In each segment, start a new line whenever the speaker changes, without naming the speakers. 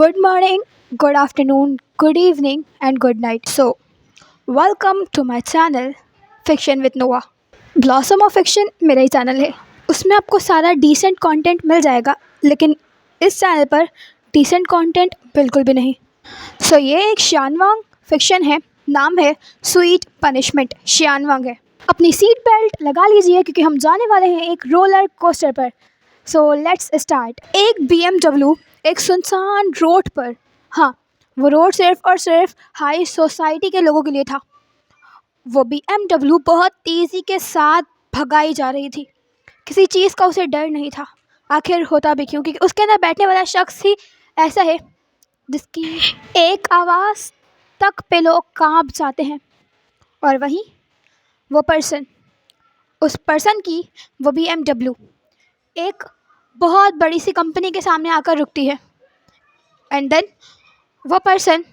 Good morning, good afternoon, good evening, and good night. So, welcome to my channel Fiction with Noah. Blossom of fiction मेरा ही channel है। उसमें आपको सारा decent content मिल जाएगा, लेकिन इस चैनल पर डिसेंट कंटेंट बिल्कुल भी नहीं। ये एक शियानवांग फिक्शन है। नाम है स्वीट पनिशमेंट। शियानवांग है। अपनी सीट बेल्ट लगा लीजिए क्योंकि हम जाने वाले हैं एक रोलर कोस्टर पर। Let's start. एक BMW एक सुनसान रोड पर, हाँ, वो रोड सिर्फ और सिर्फ हाई सोसाइटी के लोगों के लिए था। वो BMW बहुत तेज़ी के साथ भगाई जा रही थी। किसी चीज़ का उसे डर नहीं था। आखिर होता भी क्यों, क्योंकि उसके अंदर बैठने वाला शख्स ही ऐसा है जिसकी एक आवाज़ तक पे लोग कांप जाते हैं। और वहीं वो पर्सन, उस पर्सन की वो BMW एक बहुत बड़ी सी कंपनी के सामने आकर रुकती है। एंड देन वो पर्सन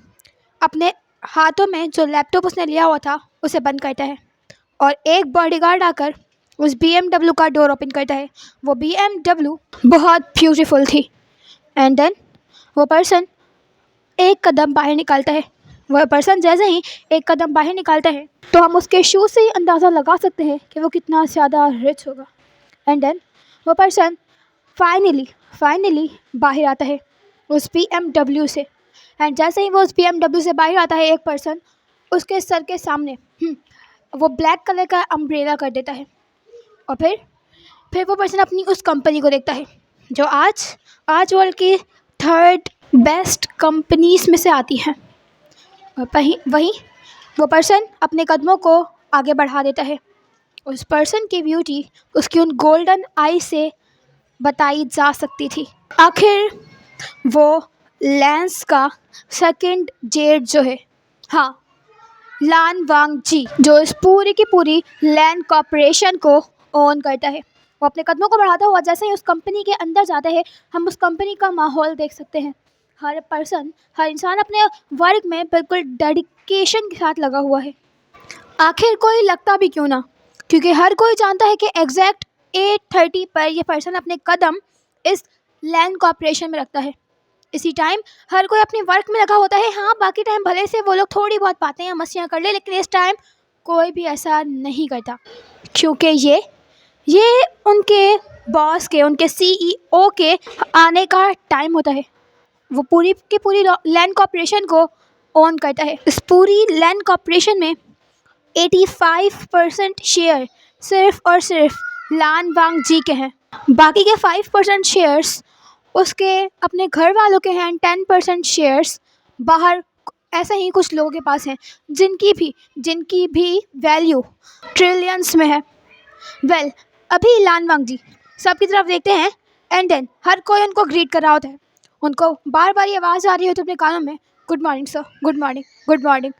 अपने हाथों में जो लैपटॉप उसने लिया हुआ था उसे बंद करता है और एक बॉडीगार्ड आकर उस BMW का डोर ओपन करता है। वो BMW बहुत ब्यूटीफुल थी। एंड देन वो पर्सन एक कदम बाहर निकालता है। वह पर्सन जैसे ही एक कदम बाहर निकालता है तो हम उसके शूज से ही अंदाज़ा लगा सकते हैं कि वो कितना ज़्यादा रिच होगा। एंड देन वो पर्सन फाइनली बाहर आता है उस BMW से। एंड जैसे ही वो उस BMW से बाहर आता है, एक पर्सन उसके सर के सामने वो ब्लैक कलर का अम्ब्रेला कर देता है। और फिर वो पर्सन अपनी उस कंपनी को देखता है जो आज वर्ल्ड की 3rd बेस्ट कंपनीज में से आती हैं। और वहीं वो पर्सन अपने कदमों को आगे बढ़ा देता है। उस पर्सन की ब्यूटी उसकी उन गोल्डन आई से बताई जा सकती थी। आखिर वो लैंस का सेकंड जेट जो है, हाँ, लान वांग जी, जो इस पूरी की पूरी लैंड कॉर्पोरेशन को ओन करता है। वो अपने कदमों को बढ़ाता हुआ जैसे ही उस कंपनी के अंदर जाता है, हम उस कंपनी का माहौल देख सकते हैं। हर इंसान अपने वर्क में बिल्कुल डेडिकेशन के साथ लगा हुआ है। आखिर कोई लगता भी क्यों ना, क्योंकि हर कोई जानता है कि एग्जैक्ट 8:30 पर यह पर्सन अपने कदम इस लैंड कॉर्पोरेशन में रखता है। इसी टाइम हर कोई अपने वर्क में लगा होता है। हाँ, बाकी टाइम भले से वो लोग थोड़ी बहुत बातें या मस्तियाँ कर ले, लेकिन इस टाइम कोई भी ऐसा नहीं करता, क्योंकि ये उनके बॉस के, उनके CEO के आने का टाइम होता है। वो पूरी की पूरी लैंड कॉर्पोरेशन को ओन करता है। इस पूरी लैंड कॉर्पोरेशन में 85% शेयर सिर्फ और सिर्फ लान वांग जी के हैं। बाकी के 5% शेयर्स उसके अपने घर वालों के हैं। 10% शेयर्स बाहर ऐसे ही कुछ लोगों के पास हैं जिनकी भी वैल्यू ट्रिलियंस में है। अभी लान वांग जी सबकी तरफ देखते हैं। एंड देन हर कोई उनको ग्रीट कर रहा होता है। उनको बार बार ये आवाज़ आ रही होती है अपने कानों में, good morning sir, good morning, good morning.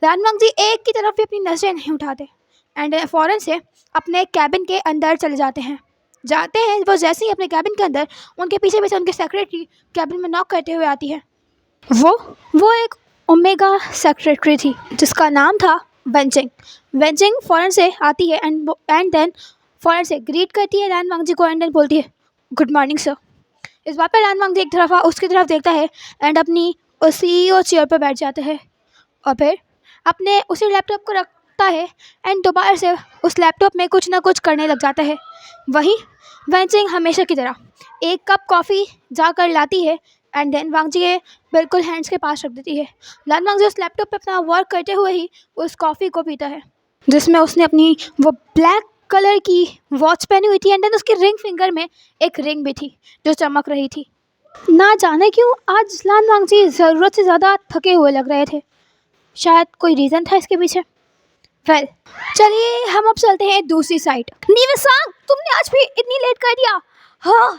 Lan Wang ji एक की तरफ भी अपनी नजरें नहीं उठाते। एंड फ़ौरन से अपने कैबिन के अंदर चले जाते हैं। वो जैसे ही अपने कैबिन के अंदर, उनके पीछे पीछे उनके सेक्रेटरी कैबिन में नॉक करते हुए आती है। वो एक ओमेगा सेक्रेटरी थी जिसका नाम था वेंजिंग फ़ौरन से आती है एंड देन फ़ौरन से ग्रीट करती है लान वांग जी को। एंड देन बोलती है, गुड मॉर्निंग सर। इस बात पर लान वांग जी उसकी तरफ देखता है एंड अपनी उस CEO चेयर पर बैठ जाता है और फिर अपने उसी लैपटॉप को रखता है एंड दोबारा से उस लैपटॉप में कुछ ना कुछ करने लग जाता है। वहीं वेंजिंग हमेशा की तरह एक कप कॉफ़ी जाकर लाती है एंड देन वांग जी के बिल्कुल हैंड्स के पास रख देती है। लान वांग जी उस लैपटॉप पे अपना वर्क करते हुए ही उस कॉफ़ी को पीता है, जिसमें उसने अपनी वो ब्लैक कलर की वॉच पहनी हुई थी। एंड देन उसकी रिंग फिंगर में एक रिंग भी थी जो चमक रही थी। ना जाने क्यों आज लान वांग जी ज़रूरत से ज़्यादा थके हुए लग रहे थे। शायद कोई रीज़न था इसके पीछे। चलिए हम अब चलते हैं दूसरी साइड। नीवेसांग, तुमने आज भी इतनी लेट कर दिया। हाँ,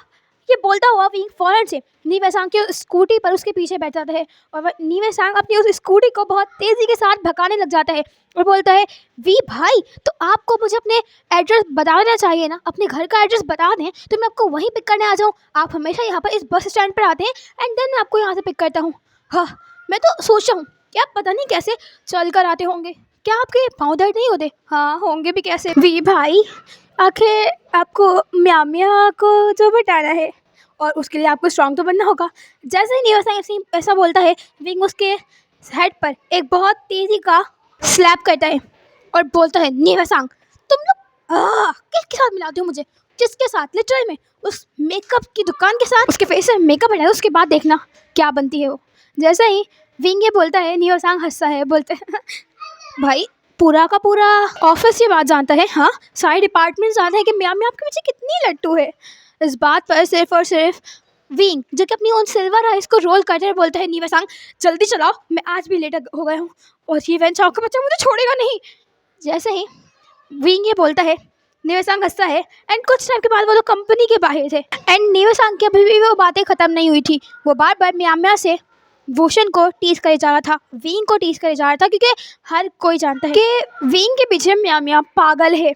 ये बोलता हुआ विंग फ़ौरन से नीवेसांग की स्कूटी पर उसके पीछे बैठ जाता है और नीवेसांग अपनी उस स्कूटी को बहुत तेज़ी के साथ भगाने लग जाता है और बोलता है, वी भाई, तो आपको मुझे अपने एड्रेस बता देना चाहिए ना। अपने घर का एड्रेस बता दें तो मैं आपको वहीं पिक करने आ जाऊँ। आप हमेशा यहाँ पर इस बस स्टैंड पर आते हैं एंड देन मैं आपको यहाँ से पिक करता हूँ। हाँ, मैं तो सोच रहा हूँ कि आप पता नहीं कैसे चल कर आते होंगे। क्या आपके पाँव दर्द नहीं होते? हाँ, होंगे भी कैसे। वी भाई, आखिर आपको म्या को जो बताना है और उसके लिए आपको स्ट्रांग तो बनना होगा। जैसे ही नीवासांग ऐसा बोलता है, विंग उसके हेड पर एक बहुत तेज़ी का स्लैप करता है और बोलता है, नीवासांग तुम लोग किसके साथ मिलाते हो मुझे? किसके साथ? लिटरल में उस मेकअप की दुकान के साथ। उसके फेस में मेकअप हटा, उसके बाद देखना क्या बनती है वो। जैसे ही विंग ये बोलता है, नीवासांग हंसता है, बोलते हैं भाई पूरा का पूरा ऑफिस ये बात जानता है, हाँ सारे डिपार्टमेंट जानते हैं कि म्यामी आपके पीछे कितनी लट्टू है। इस बात पर सिर्फ और सिर्फ विंग जो कि अपनी उन सिल्वर आइस को रोल करते हुए बोलता है, नीवासांग जल्दी चलाओ, मैं आज भी लेट हो गया हूँ और ये वेंचाओ का बच्चा मुझे छोड़ेगा नहीं। जैसे ही विंग ये बोलता है, नीवासांग हंसता है एंड कुछ टाइम के बाद वो लोग कंपनी के बाहर थे एंड नीवासांग की अभी भी वो बातें ख़त्म नहीं हुई थी। वो बार बार म्याम्या से वोशन को टीज करे जा रहा था, विंग को टीज करे जा रहा था, क्योंकि हर कोई जानता है कि विंग के पीछे म्याम्या पागल है।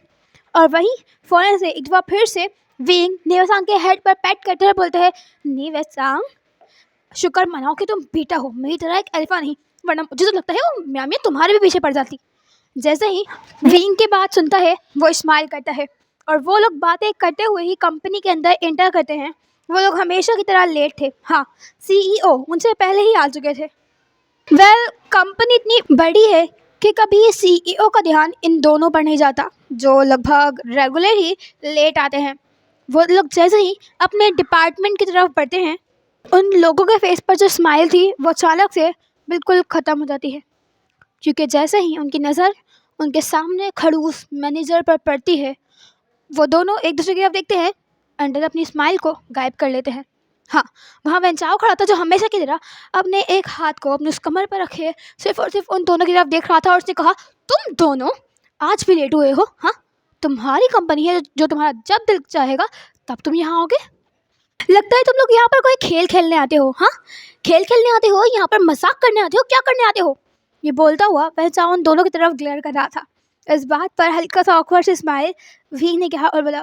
और वहीं फ़ौरन से एक बार फिर से विंग नीवासांग के हेड पर पैट करते हुए बोलते हैं, नीवासांग शुक्र मनाओ कि तुम बेटा हो, मेरी तरह एक अल्फा नहीं, वरना मुझे तो लगता है वो म्याम्या तुम्हारे भी पीछे पड़ जाती। जैसे ही विंग की बात सुनता है वो स्माइल करता है और वो लोग बातें करते हुए ही कंपनी के अंदर एंटर करते हैं। वो लोग हमेशा की तरह लेट थे, हाँ सीईओ उनसे पहले ही आ चुके थे। कंपनी इतनी बड़ी है कि कभी सीईओ का ध्यान इन दोनों पर नहीं जाता, जो लगभग रेगुलर ही लेट आते हैं। वो लोग जैसे ही अपने डिपार्टमेंट की तरफ बढ़ते हैं, उन लोगों के फेस पर जो स्माइल थी वो अचानक से बिल्कुल ख़त्म हो जाती है, क्योंकि जैसे ही उनकी नज़र उनके सामने खड़ूस मैनेजर पर पड़ती है, वो दोनों एक दूसरे की तरफ देखते हैं, अंडर अपनी स्माइल को गायब कर लेते हैं। हाँ, वहाँ वेंचाओ खड़ा था जो हमेशा की तरह अपने एक हाथ को अपने उस कमर पर रखे सिर्फ और सिर्फ उन दोनों की तरफ देख रहा था और उसने कहा, तुम दोनों आज भी लेट हुए हो? हाँ, तुम्हारी कंपनी है जो तुम्हारा जब दिल चाहेगा तब तुम यहाँ आओगे। लगता है तुम लोग यहाँ पर कोई खेल खेलने आते हो। हाँ, खेल खेलने आते हो, यहाँ पर मजाक करने आते हो, क्या करने आते हो? ये बोलता हुआ वेंचाओ उन दोनों की तरफ ग्लेयर कर रहा था। इस बात पर हल्का सा ऑकवर्ड से स्माइल वी ने कहा और बोला,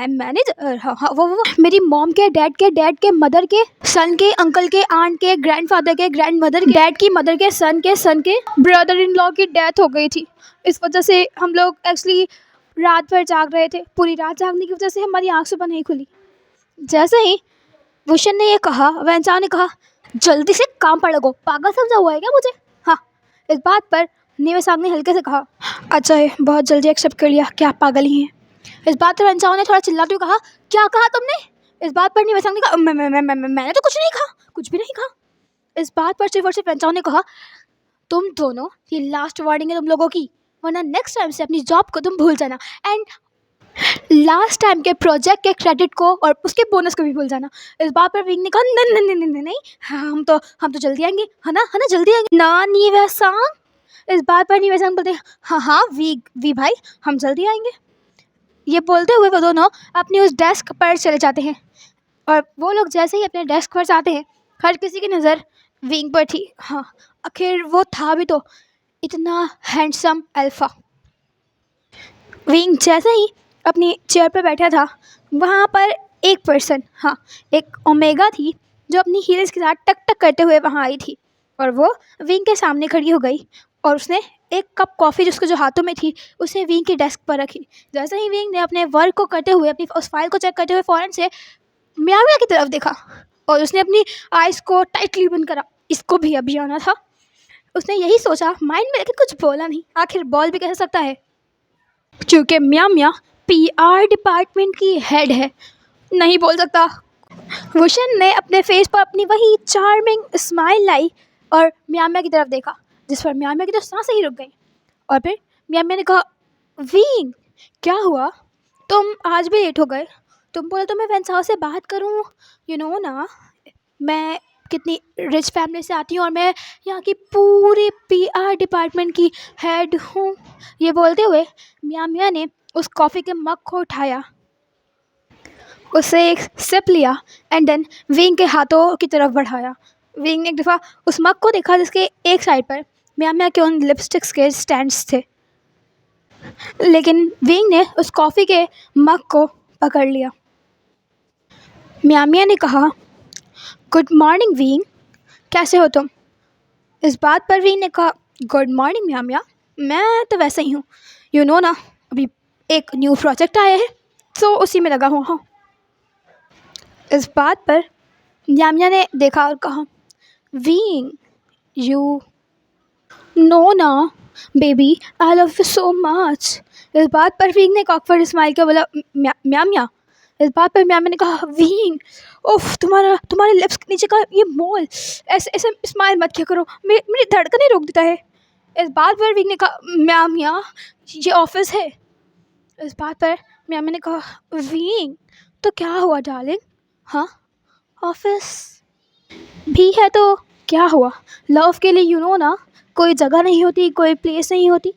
मैनेजर, हाँ वो मेरी मॉम के डैड के मदर के सन के अंकल के आंट के ग्रैंडफादर के ग्रैंडमदर के डैड की मदर के सन के ब्रदर इन लॉ की डेथ हो गई थी। इस वजह से हम लोग एक्चुअली रात भर जाग रहे थे, पूरी रात जागने की वजह से हमारी आँख सुबह नहीं खुली। जैसे ही वुशन ने ये कहा, वेंचाओ ने कहा, जल्दी से काम पर लगो, पागल समझा हुआ है क्या मुझे? हाँ, इस बात पर नीवासांग ने हल्के से कहा, अच्छा है, बहुत जल्दी एक्सेप्ट कर लिया कि आप पागल ही हैं। इस बात पर वेंचाओ ने थोड़ा चिल्लाते हुए कहा, क्या कहा तुमने? इस बात पर नीवासांग ने कहा, मैंने तो कुछ नहीं कहा, कुछ भी नहीं कहा। इस बात पर सिर्फ और सिर्फ वेंचाओ ने कहा, तुम दोनों, ये लास्ट वार्निंग है तुम लोगों की, वरना नेक्स्ट टाइम से अपनी जॉब को तुम भूल जाना एंड लास्ट टाइम के प्रोजेक्ट के क्रेडिट को और उसके बोनस को भी भूल जाना। इस बात पर विंग ने कहा, नहीं नहीं नहीं नहीं नहीं, हाँ, हम तो जल्दी आएंगे, है ना जल्दी आएंगे ना नीवासांग। इस बात पर नीवासांग बोलते हैं, हाँ वी भाई, हम जल्दी आएंगे। ये बोलते हुए वो दोनों अपनी उस डेस्क पर चले जाते हैं और वो लोग जैसे ही अपने डेस्क पर जाते हैं, हर किसी की नज़र विंग पर थी। हाँ, आखिर वो था भी तो इतना हैंडसम अल्फा। विंग जैसे ही अपनी चेयर पर बैठा था, वहाँ पर एक पर्सन, हाँ एक ओमेगा थी, जो अपनी हील्स के साथ टक टक करते हुए वहाँ आई थी और वो विंग के सामने खड़ी हो गई और उसने एक कप कॉफ़ी जिसको जो हाथों में थी उसे विंग की डेस्क पर रखी। जैसे ही विंग ने अपने वर्क को करते हुए, अपनी उस फाइल को चेक करते हुए फ़ौरन से म्यामिया की तरफ देखा और उसने अपनी आइज़ को टाइटली बंद करा। इसको भी अभी आना था। उसने यही सोचा माइंड में, लेकिन कुछ बोला नहीं। आखिर बॉल भी कह सकता है, क्योंकि म्यामिया पीआर डिपार्टमेंट की हेड है, नहीं बोल सकता। वुशन ने अपने फेस पर अपनी वही चार्मिंग स्माइल लाई और म्यामिया की तरफ देखा, जिस पर म्यामिया की तो सांसें ही रुक गई। और फिर म्यामिया ने कहा, विंग क्या हुआ, तुम आज भी लेट हो गए? तुम बोले तो मैं वेंचाओ से बात करूं, यू नो ना मैं कितनी रिच फैमिली से आती हूँ और मैं यहाँ की पूरी पीआर डिपार्टमेंट की हेड हूँ। ये बोलते हुए म्यामिया ने उस कॉफ़ी के मग को उठाया, उससे एक सिप लिया एंड देन विंग के हाथों की तरफ बढ़ाया। विंग ने एक दफ़ा उस मग को देखा जिसके एक साइड पर म्यामिया के उन लिपस्टिक्स के स्टैंड्स थे, लेकिन विंग ने उस कॉफ़ी के मग को पकड़ लिया। म्यामिया ने कहा, गुड मॉर्निंग विंग, कैसे हो तुम? इस बात पर विंग ने कहा, गुड मॉर्निंग म्यामिया, मैं तो वैसे ही हूँ, ना अभी एक न्यू प्रोजेक्ट आया है तो उसी में लगा हुआ हूँ। इस बात पर यामिया ने देखा और कहा, विंग, यू नो ना baby, I love you so much. इस बात पर विंग ने एक ऑकवर्ड स्माइल किया, बोला, म्या। इस बात पर म्यामी ने कहा, विंग, उफ, तुम्हारे लिप्स के नीचे का ये मोल, ऐसे ऐसे स्माइल मत किया करो, मेरी धड़कनें रोक देता है। इस बात पर विंग ने कहा, म्या, ये ऑफिस है। इस बात पर म्यामी ने कहा, विंग, तो क्या हुआ डार्लिंग? हाँ, ऑफिस भी है तो क्या हुआ? लव के लिए यू नो ना, कोई जगह नहीं होती, कोई प्लेस नहीं होती।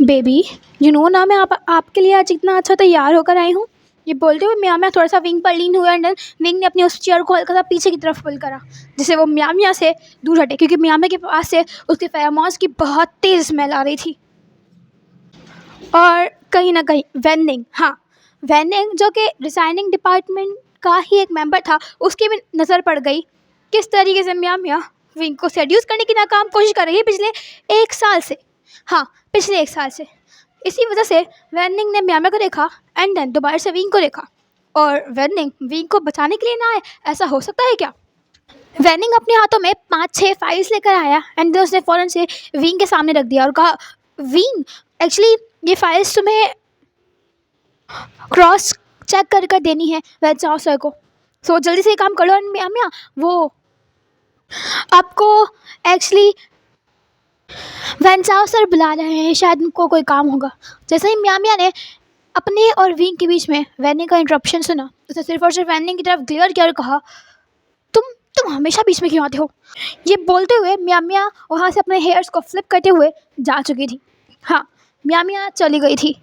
बेबी, यू नो ना, मैं आपके लिए आज इतना अच्छा तैयार होकर आई हूँ। ये बोलते हुए म्यामिया थोड़ा सा विंग पर लीन हुआ एंड विंग ने अपनी उस चेयर को हल्का सा पीछे की तरफ पुल करा, जिससे वो म्यामिया से दूर हटे, क्योंकि म्यामिया के पास से उसके फेरोमोन्स की बहुत तेज़ स्मेल आ रही थी। और कहीं ना कहीं वैनिंग जो कि डिज़ाइनिंग डिपार्टमेंट का ही एक मेंबर था, उसकी भी नज़र पड़ गई किस तरीके से म्यामिया विंग को सेड्यूस करने की नाकाम कोशिश कर रही है पिछले 1 साल से। पिछले 1 साल से। इसी वजह से वैनिंग ने म्यामिया को देखा एंड देन दोबारा से विंग को देखा, और वैनिंग विंग को बचाने के लिए ना आए, ऐसा हो सकता है क्या? वैनिंग अपने हाथों में 5-6 फाइल्स लेकर आया एंड देन उसने फ़ौरन से विंग के सामने रख दिया और कहा, विंग, एक्चुअली ये फाइल्स तुम्हें क्रॉस चेक कर देनी है वैन चाओ सर को, सो जल्दी से ये काम करो। एंड म्यामिया, वो आपको एक्चुअली वैन चाओ सर बुला रहे हैं, शायद उनको कोई काम होगा। जैसे ही म्यामिया ने अपने और विंग के बीच में वैनिंग का इंटरप्शन सुना, उसे सिर्फ और सिर्फ वैनिंग की तरफ ग्लेयर किया और कहा, तुम हमेशा बीच में क्यों आते हो? ये बोलते हुए म्यामिया वहाँ से अपने हेयर्स को फ्लिप करते हुए जा चुकी थी। म्यामिया चली गई थी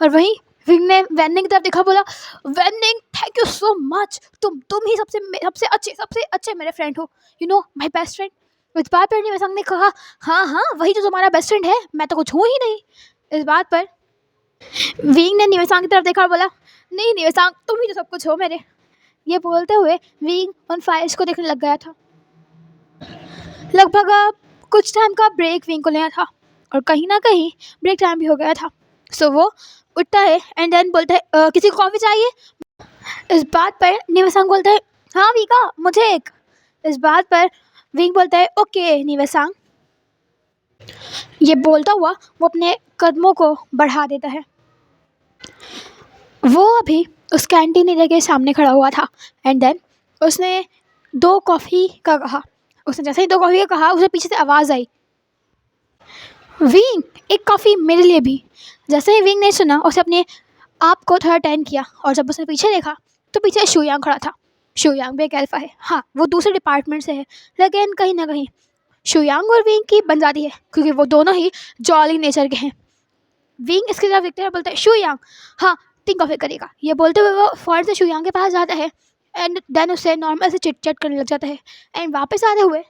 और वहीं विंग ने वैनिंग की तरफ देखा, बोला, waning, thank you so much, तुम ही सबसे अच्छे मेरे फ्रेंड हो, you know, my best friend. इस बात पर निवेशंग ने कहा, हाँ, वही तो तुम्हारा बेस्ट फ्रेंड है, मैं तो कुछ हूँ ही नहीं। इस बात पर विंग ने निवेशंग की तरफ देखा और बोला, नहीं निवेशंग, तुम ही तो सब कुछ हो मेरे। ये बोलते हुए विंग उन फाइल्स को देखने लग गया था। लगभग कुछ टाइम का ब्रेक विंग को लेना था और कहीं ना कहीं ब्रेक टाइम भी हो गया था, सो वो उठता है एंड देन बोलता है, किसी को कॉफ़ी चाहिए? इस बात पर निवेशंग बोलता है, हाँ विका, मुझे एक। इस बात पर विंग बोलता है, ओके निवेशंग। ये बोलता हुआ वो अपने कदमों को बढ़ा देता है। वो अभी उस कैंटीन एरिया के सामने खड़ा हुआ था एंड देन उसने 2 कॉफ़ी का कहा। उसने जैसे ही 2 कॉफ़ी का कहा, उसे पीछे से आवाज़ आई, विंग, एक कॉफ़ी मेरे लिए भी। जैसे ही विंग ने सुना, उसे अपने आप को थोड़ा टर्न किया और जब उसने पीछे देखा तो पीछे शुयांग खड़ा था। शुयांग भी एक अल्फा है, वो दूसरे डिपार्टमेंट से है, लेकिन कहीं ना कहीं शुयांग और विंग की बन जाती है क्योंकि वो दोनों ही जॉली नेचर के हैं। विंग इसके तरफ देखते हुए बोलता है, शुयांग, 3 कॉफ़ी करेगा। ये बोलते हुए वो फ़ौरन से शुयांग के पास जाता है एंड देन उससे नॉर्मल से चिट चैट करने लग जाता है एंड वापस आते हुए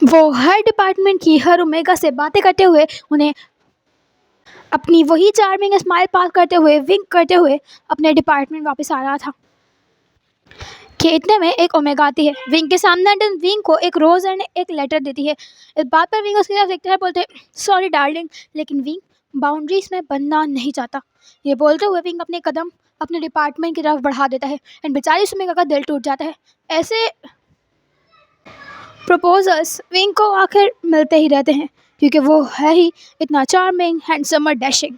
वो हर डिपार्टमेंट की हर ओमेगा से बातें करते हुए उन्हें अपनी वही चार्मिंग स्माइल पास करते हुए विंक करते हुए अपने डिपार्टमेंट वापस आ रहा था कि इतने में एक ओमेगा आती है विंग के सामने एंड विंग को एक रोज़ एंड एक लेटर देती है। इस बात पर विंग उसकी तरफ देखते हैं, बोलते हैं, सॉरी डार्लिंग, लेकिन विंग बाउंड्रीज में बनना नहीं चाहता। ये बोलते हुए विंग अपने कदम अपने डिपार्टमेंट की तरफ बढ़ा देता है एंड बेचारी ओमेगा का दिल टूट जाता है। ऐसे प्रपोजल्स विंग को आखिर मिलते ही रहते हैं क्योंकि वो है ही इतना चार्मिंग, हैंडसम और डैशिंग।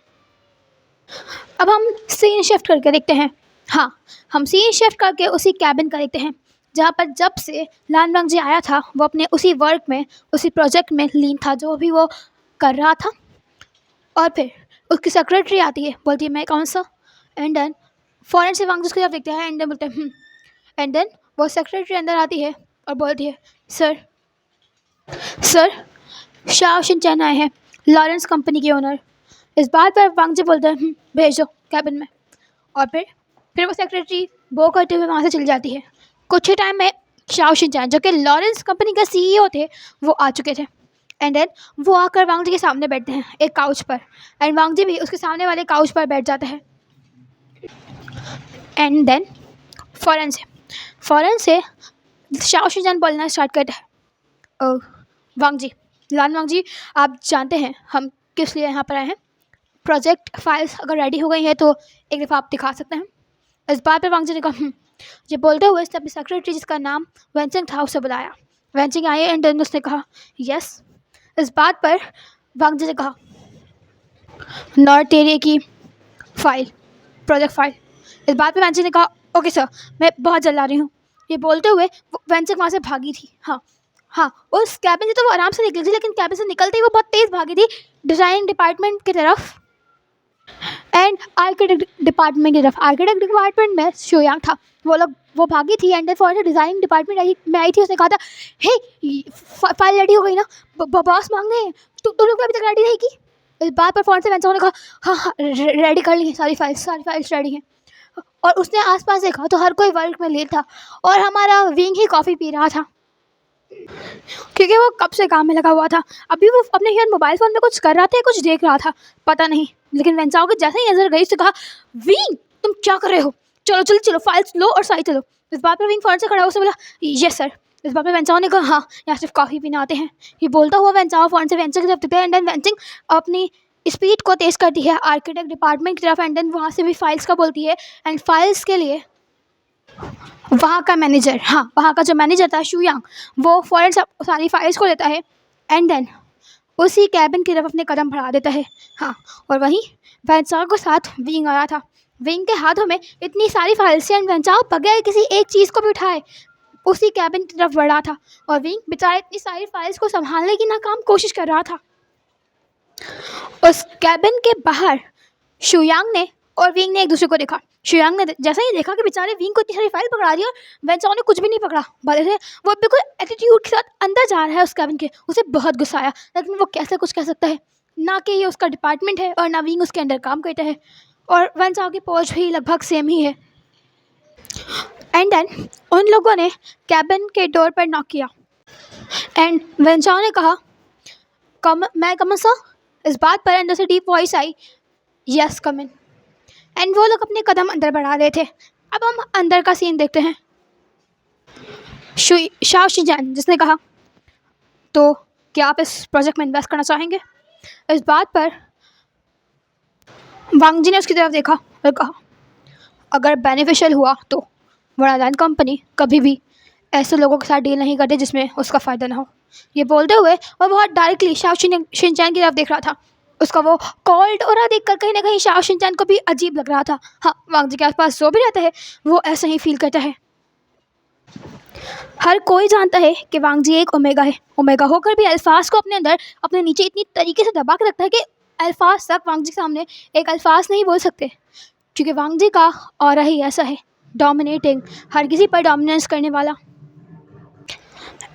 अब हम सीन शिफ्ट करके देखते हैं। हम सीन शिफ्ट करके उसी कैबिन का देखते हैं जहाँ पर जब से लान वांग जी आया था वो अपने उसी वर्क में, उसी प्रोजेक्ट में लीन था जो भी वो कर रहा था। और फिर उसकी सेक्रेटरी आती है, बोलती है, मैं कौन सा? एंड देन फ़ौरन से वांग जी उसकी तरफ देखते हैं एंड देन बोलते हैं एंड देन वो सेक्रेटरी अंदर आती है और बोलती है, सर शाओ शिनचैन आए हैं, लॉरेंस कंपनी के ओनर। इस बात पर वांग जी बोलते हैं, भेज दो कैबिन में। और फिर वो सेक्रेटरी वो करते हुए वहाँ से चली जाती है। कुछ ही टाइम में शाओ शिनचैन जो कि लॉरेंस कंपनी का CEO थे वो आ चुके थे एंड देन वो आकर वांग जी के सामने बैठते हैं एक काउच पर एंड वांग जी भी उसके सामने वाले काउच पर बैठ जाते हैं। एंड देन फ़ौरन से शाओ शिनचैन बोलना स्टार्ट करता है, वांग जी, लान वांग जी, आप जानते हैं हम किस लिए यहाँ पर आए हैं? प्रोजेक्ट फाइल्स अगर रेडी हो गई है तो एक दफ़ा आप दिखा सकते हैं। इस बात पर वांग जी ने कहा ये बोलते हुए उसने अपनी सेक्रेटरी जिसका नाम वेंसिंग था उसे बुलाया। वेंसिंग आई एंड देन उसने कहा यस। इस बात पर वांग जी ने कहा नॉट तेरे की फाइल, प्रोजेक्ट फाइल। इस बात पे वेंसिंग ने कहा ओके सर, मैं बहुत जल्द आ रही हूँ। ये बोलते हुए वेंसिंग वहाँ से भागी थी। हाँ, उस कैबिन से तो वो आराम से निकली थी, लेकिन कैबिन से निकलते ही वो बहुत तेज़ भागी थी डिज़ाइन डिपार्टमेंट की तरफ एंड आर्किटेक्ट डिपार्टमेंट की तरफ। आर्किटेक्ट डिपार्टमेंट में शुयांग था, वो भागी थी एंड फॉर डिज़ाइनिंग डिपार्टमेंट में आई थी। उसने कहा था हे फाइल रेडी हो गई ना, बॉस मांग रहे हैं, तुम लोग अभी तक रेडी नहीं की। इस बात पर फ़ौरन से वेंसिंग ने कहा हाँ रेडी कर ली है, सारी फाइल्स रेडी हैं। और उसने आसपास देखा तो हर कोई वर्क में लेट था और हमारा विंग ही कॉफ़ी पी रहा था क्योंकि वो कब से काम में लगा हुआ था। अभी वो अपने शायद मोबाइल फ़ोन में कुछ कर रहा था या कुछ देख रहा था, पता नहीं। लेकिन वेंसाओ की जैसे ही नज़र गई उसने कहा विंग तुम क्या कर रहे हो, चलो फाइल्स लो और साइड चलो। इस बात पर विंग फ़ौरन से खड़ा हो, उसने बोला यस सर। इस बात पर वेंसाओ ने कहा हाँ यहाँ सिर्फ कॉफ़ी पीने आते हैं। ये बोलता हुआ वेंसाओ फ़ौरन से वेंसिंग की तरफ देखता है एंड देन वेंसिंग अपनी स्पीड को तेज़ करती है आर्किटेक्ट डिपार्टमेंट की तरफ एंड देन वहाँ से भी फाइल्स का बोलती है एंड फाइल्स के लिए वहाँ का मैनेजर, वहाँ का जो मैनेजर था शुयांग, वो फ़ौरन सारी फाइल्स को लेता है एंड देन उसी कैबिन की तरफ अपने कदम बढ़ा देता है। और वहीं वेंसाओ के साथ विंग आया था। विंग के हाथों में इतनी सारी फाइल्स एंड वेंसाओ बगैर किसी एक चीज़ को भी उठाए उसी कैबिन की तरफ बढ़ा था और विंग बेचारा इतनी सारी फाइल्स को संभालने की नाकाम कोशिश कर रहा था। उस कैबिन के बाहर शुयांग ने और विंग ने एक दूसरे को देखा। शुयांग ने जैसा ही देखा कि बेचारे विंग को इतनी सारी फाइल पकड़ा दी और वेंसाओ ने कुछ भी नहीं पकड़ा, भले से वो बिल्कुल एटीट्यूड के साथ अंदर जा रहा है उस कैबिन के। उसे बहुत गुस्सा आया, लेकिन वो कैसे कुछ कह सकता है, ना कि ये उसका डिपार्टमेंट है और ना विंग उसके अंडर काम करता है और वेंसाओ की पोस्ट भी लगभग सेम ही है। एंड देन उन लोगों ने कैबिन के डोर पर नॉक किया एंड वेंसाओ ने कहा मैं कम सर। इस बात पर अंदर से deep voice I yes come in. And वो लोग अपने कदम अंदर बढ़ा रहे थे। अब हम अंदर का सीन देखते हैं। शाओ शिनचैन जिसने कहा तो क्या आप इस प्रोजेक्ट में इन्वेस्ट करना चाहेंगे। इस बात पर वांग जी ने उसकी तरफ देखा और कहा अगर बेनिफिशियल हुआ तो वोडालैंड कंपनी कभी भी ऐसे लोगों के साथ डील नहीं करते जिसमें उसका फ़ायदा ना हो। ये बोलते हुए वो बहुत डायरेक्टली शाओ शिनचैन की तरफ देख रहा था। उसका वो कॉल्ड ऑरा देखकर कहीं ना कहीं शाओ शिनचैन को भी अजीब लग रहा था। वांग जी के आसपास जो भी रहता है वो ऐसा ही फील करता है। हर कोई जानता है कि वांग जी एक ओमेगा है। ओमेगा होकर भी अल्फाज को अपने अंदर अपने नीचे इतनी तरीके से दबा के रखता है कि अल्फाज तक वांग जी के सामने एक अल्फाज नहीं बोल सकते, क्योंकि वांग जी का ऑरा ही ऐसा है, डोमिनेटिंग, हर किसी पर डोमिनेंस करने वाला।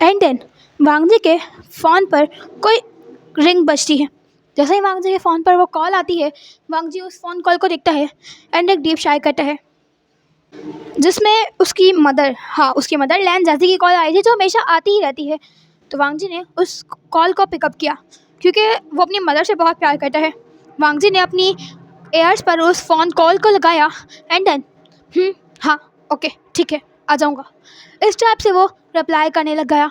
एंड देन वांग जी के फ़ोन पर कोई रिंग बजती है। जैसे ही वांग जी के फ़ोन पर वो कॉल आती है, वांग जी उस फ़ोन कॉल को देखता है एंड एक डीप शाय करता है जिसमें उसकी मदर लैन जैसी की कॉल आई थी जो हमेशा आती ही रहती है। तो वांग जी ने उस कॉल को पिकअप किया क्योंकि वो अपनी मदर से बहुत प्यार करता है। वांग जी ने अपनी एयर्स पर उस फ़ोन कॉल को लगाया एंड देन हाँ ओके ठीक है आ जाऊँगा, इस टाइप से वो रिप्लाई करने लग गया।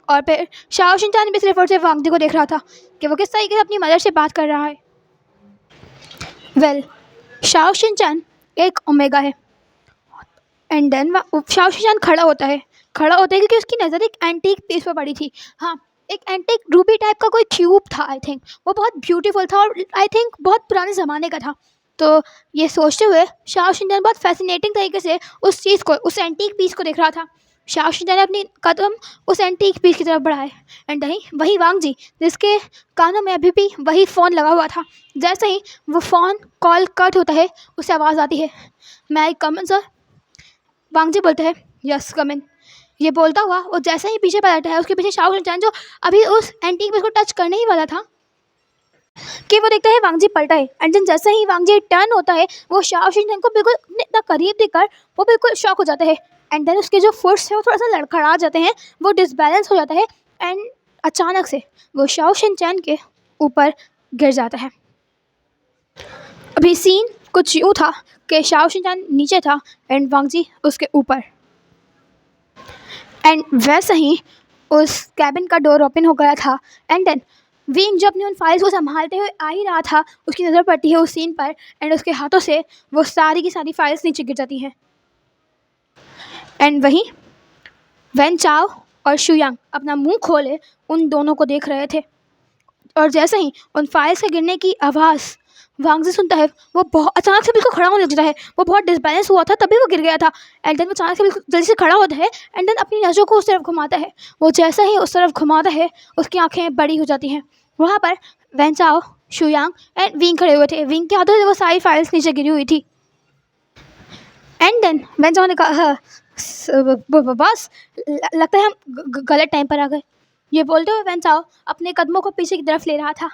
और फिर शाओ शिनचैन भी सिर्फ और सिर्फ वांग जी को देख रहा था कि वो किस तरीके से अपनी मदर से बात कर रहा है। शाओ शिनचैन एक ओमेगा है एंड देन शाओ शिनचैन खड़ा होता है क्योंकि उसकी नज़र एक एंटीक पीस पर पड़ी थी। एक एंटीक रूबी टाइप का कोई क्यूब था। आई थिंक वो बहुत ब्यूटीफुल था और आई थिंक बहुत पुराने ज़माने का था। तो ये सोचते हुए शाओ शिनचैन बहुत फैसिनेटिंग तरीके से उस चीज़ को, उस एंटीक पीस को देख रहा था। शाओ शिनचैन ने अपनी कदम उस एंटीक पीस की तरफ बढ़ाए एंड वही वांग जी जिसके कानों में अभी भी वही फ़ोन लगा हुआ था। जैसे ही वो फ़ोन कॉल कट होता है उससे आवाज़ आती है मैं आई कम इन सर। वांग जी बोलते हैं यस कम इन। ये बोलता हुआ वो जैसे ही पीछे पलटता है, उसके पीछे शाओ शिनचैन जो अभी उस एंटीक पीस को टच करने ही वाला था कि वो देखता है वांग जी पलटा है एंड देन जैसे ही वांग जी टर्न होता है वो शाओ शिनचैन को बिल्कुल इतना करीब देखकर वो बिल्कुल शॉक हो जाता है एंड देन उसके जो फुट्स हैं वो थोड़ा सा लड़खड़ा जाते हैं, वो डिसबैलेंस हो जाता है एंड अचानक से वो शाओ शिनचैन के ऊपर गिर जाता है। अभी सीन कुछ यूँ था कि शाओ शिनचैन नीचे था एंड वांग जी उसके ऊपर एंड वैसे ही उस कैबिन का डोर ओपन हो गया था एंड देन विंग जो अपनी उन फाइल्स को संभालते हुए आ ही रहा था, उसकी नज़र पड़ती है उस सीन पर एंड उसके हाथों से वो सारी की सारी फाइल्स नीचे गिर जाती हैं। एंड वहीं वैन चाओ और शुयांग अपना मुंह खोले उन दोनों को देख रहे थे, और जैसे ही उन फाइल्स के गिरने की आवाज़ वांग जी सुनता है, वो बहुत अचानक से बिल्कुल खड़ा होने लग जाता है। वो बहुत डिसबैलेंस हुआ था तभी वो गिर गया था, एंड देन वो अचानक से बिल्कुल जल्दी से खड़ा होता है एंड देन अपनी नज़रों को उस तरफ घुमाता है। वो जैसे ही उस तरफ घुमाता है, उसकी आंखें बड़ी हो जाती हैं। वहाँ पर वैन चाओ, शुयांग एंड विंग खड़े हुए थे। विंग के हाथों से वो सारी फाइल्स नीचे गिरी हुई थी। एंड देन वैन चाओ ने कहा, बस लगता है हम गलत टाइम पर आ गए। ये बोलते हुए वैन चाओ अपने कदमों को पीछे की तरफ ले रहा था,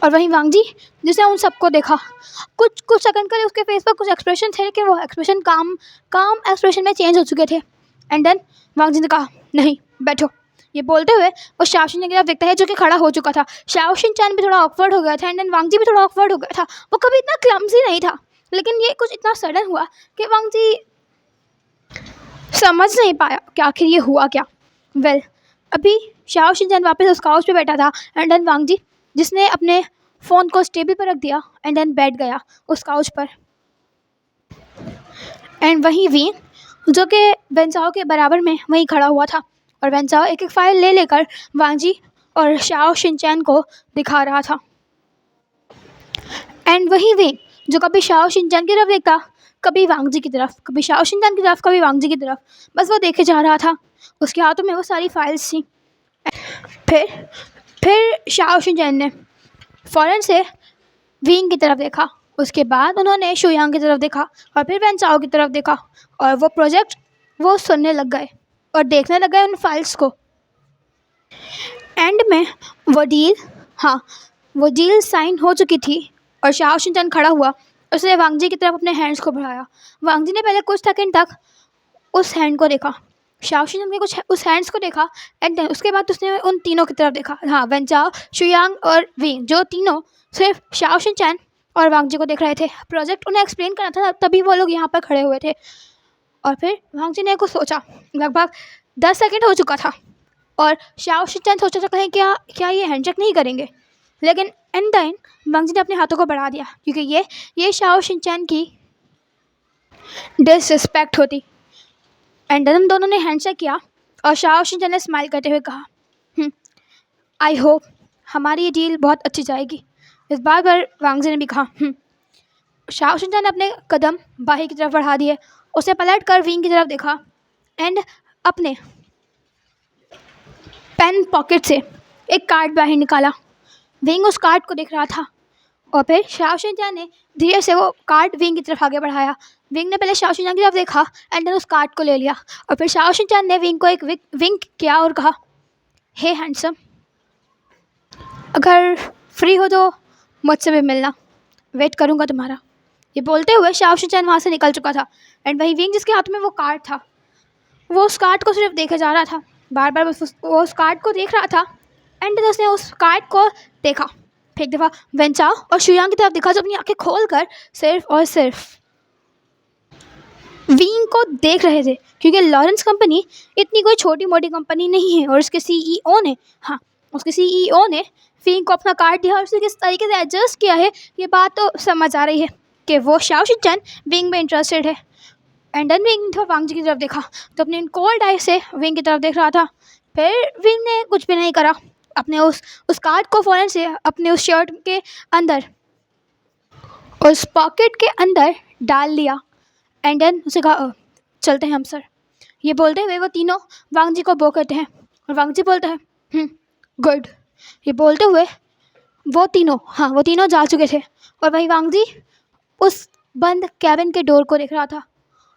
और वहीं वांग जी जिसने उन सबको देखा, कुछ सेकंड के लिए उसके फेस पर कुछ एक्सप्रेशन थे, लेकिन वो एक्सप्रेशन काम एक्सप्रेशन में चेंज हो चुके थे। एंड देन वांग जी ने कहा, नहीं बैठो। ये बोलते हुए वो शाओशिन की तरफ देखता है, जो कि खड़ा हो चुका था। शाओशिन चैन भी थोड़ा ऑकवर्ड हो गया था एंड देन वांग जी भी थोड़ा ऑकवर्ड हो गया था। वो कभी इतना क्लमजी नहीं था, लेकिन ये कुछ इतना सडन हुआ कि वांग जी समझ नहीं पाया कि आखिर ये हुआ क्या। वेल अभी शाओशिन चैन वापस उस काउच पे बैठा था एंड देन वांग जी जिसने अपने फ़ोन को टेबल पर रख दिया एंड देन बैठ गया उस काउच पर। एंड वहीं विंग जो कि वैन चाओ के बराबर में वहीं खड़ा हुआ था, और वैन चाओ एक एक फाइल ले लेकर वांग जी और शाओ शिनचैन को दिखा रहा था। एंड वहीं विंग जो कभी शाओ शिनचैन की तरफ देखता, कभी वांग जी की तरफ, कभी शाओ शिनचैन की तरफ, कभी वांग जी की तरफ, बस वो देखे जा रहा था। उसके हाथों में वो सारी फाइल्स थी। फिर शाओ शिनचैन ने फ़ौरन से विंग की तरफ देखा, उसके बाद उन्होंने शुयांग की तरफ देखा और फिर वैन चाओ की तरफ देखा, और वो प्रोजेक्ट वो सुनने लग गए और देखने लग गए उन फाइल्स को। एंड में वो डील साइन हो चुकी थी, और शाओ शिनचैन खड़ा हुआ। उसने वांग जी की तरफ अपने हैंड्स को बढ़ाया। वांग जी ने पहले कुछ सेकंड तक उस हैंड को देखा, शाओ शिनचैन ने कुछ उस हैंड्स को देखा, एंड देन उसके बाद उसने उन तीनों की तरफ देखा। हाँ, वैन चाओ, शुयांग और विंग जो तीनों सिर्फ शाओ शिनचैन और वांग जी को देख रहे थे। प्रोजेक्ट उन्हें एक्सप्लेन करना था, तभी वो लोग यहाँ पर खड़े हुए थे। और फिर वांग जी ने कुछ सोचा, लगभग 10 सेकंड हो चुका था, और शाओ शिनचैन सोचा था कहीं क्या ये हैंडशेक नहीं करेंगे, लेकिन एंड देन वांग जी ने अपने हाथों को बढ़ा दिया, क्योंकि ये शाओ शिनचैन की डिसरिस्पेक्ट होती। एंड देन हम दोनों ने हैंडशेक किया, और शाओ शिनचैन ने स्माइल करते हुए कहा, आई होप हमारी ये डील बहुत अच्छी जाएगी। इस बार पर वांग जी ने भी कहा। शाओ शिनचैन ने अपने कदम बाही की तरफ बढ़ा दिए। उसने पलट कर विंग की तरफ देखा एंड अपने पेन पॉकेट से एक कार्ड बाहर निकाला। विंग उस कार्ड को देख रहा था, और फिर शाओ शिनचैन ने धीरे से वो कार्ड विंग की तरफ आगे बढ़ाया। विंग ने पहले शाओ शिनचैन की तरफ देखा एंड देन उस कार्ड को ले लिया, और फिर शाओ शिनचैन ने विंग को एक विंक किया और कहा, हे हैंडसम, अगर फ्री हो तो मुझसे भी मिलना, वेट करूँगा तुम्हारा। ये बोलते हुए शाओ शिनचैन वहाँ से निकल चुका था। एंड वही विंग जिसके हाथ में वो कार्ड था, वो उस कार्ड को सिर्फ देखे जा रहा था, बार बार वो उस कार्ड को देख रहा था। एंड उसने उस कार्ड को देखा, फिर एक दफ़ा वैन चाओ और शुयांग की तरफ देखा, जो अपनी आंखें खोल कर सिर्फ और सिर्फ विंग को देख रहे थे, क्योंकि लॉरेंस कंपनी इतनी कोई छोटी मोटी कंपनी नहीं है, और उसके सीईओ ने विंग को अपना कार्ड दिया और उसे किस तरीके से एडजस्ट किया है, ये बात तो समझ आ रही है कि वो शाओ शिनचैन विंग में इंटरेस्टेड है। एंड देन विंग ने वांग जी की तरफ देखा, तो अपने कोल्ड आई से विंग की तरफ देख रहा था। फिर विंग ने कुछ भी नहीं करा, अपने उस कार्ड को फ़ौरन से अपने उस शर्ट के अंदर, उस पॉकेट के अंदर डाल लिया। एंड देन उसे कहा, चलते हैं हम सर। ये बोलते हुए वो तीनों वांग जी को बो करते हैं, और वांग जी बोलता है, गुड। ये बोलते हुए वो तीनों जा चुके थे, और वही वांग जी उस बंद कैबिन के डोर को देख रहा था।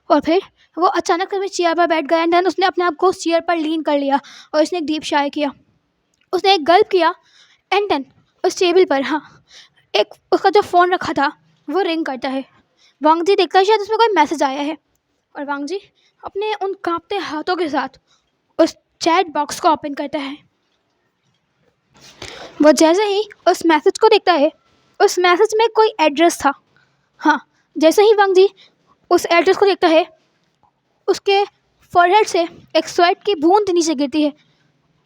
और फिर वो अचानक से चेयर पर बैठ गया, एंड देन उसने अपने आप को उस चेयर पर लीन कर लिया, और उसने एक डीप शाय किया, उसने एक गल्प किया। एंड देन उस टेबल पर एक उसका जो फ़ोन रखा था वो रिंग करता है। वांग जी देखता है शायद उसमें कोई मैसेज आया है, और वांग जी अपने उन कांपते हाथों के साथ उस चैट बॉक्स को ओपन करता है। वो जैसे ही उस मैसेज को देखता है, उस मैसेज में कोई एड्रेस था। जैसे ही वांग जी उस एड्रेस को देखता है, उसके फॉरहेड से एक स्वेट की बूंद नीचे गिरती है।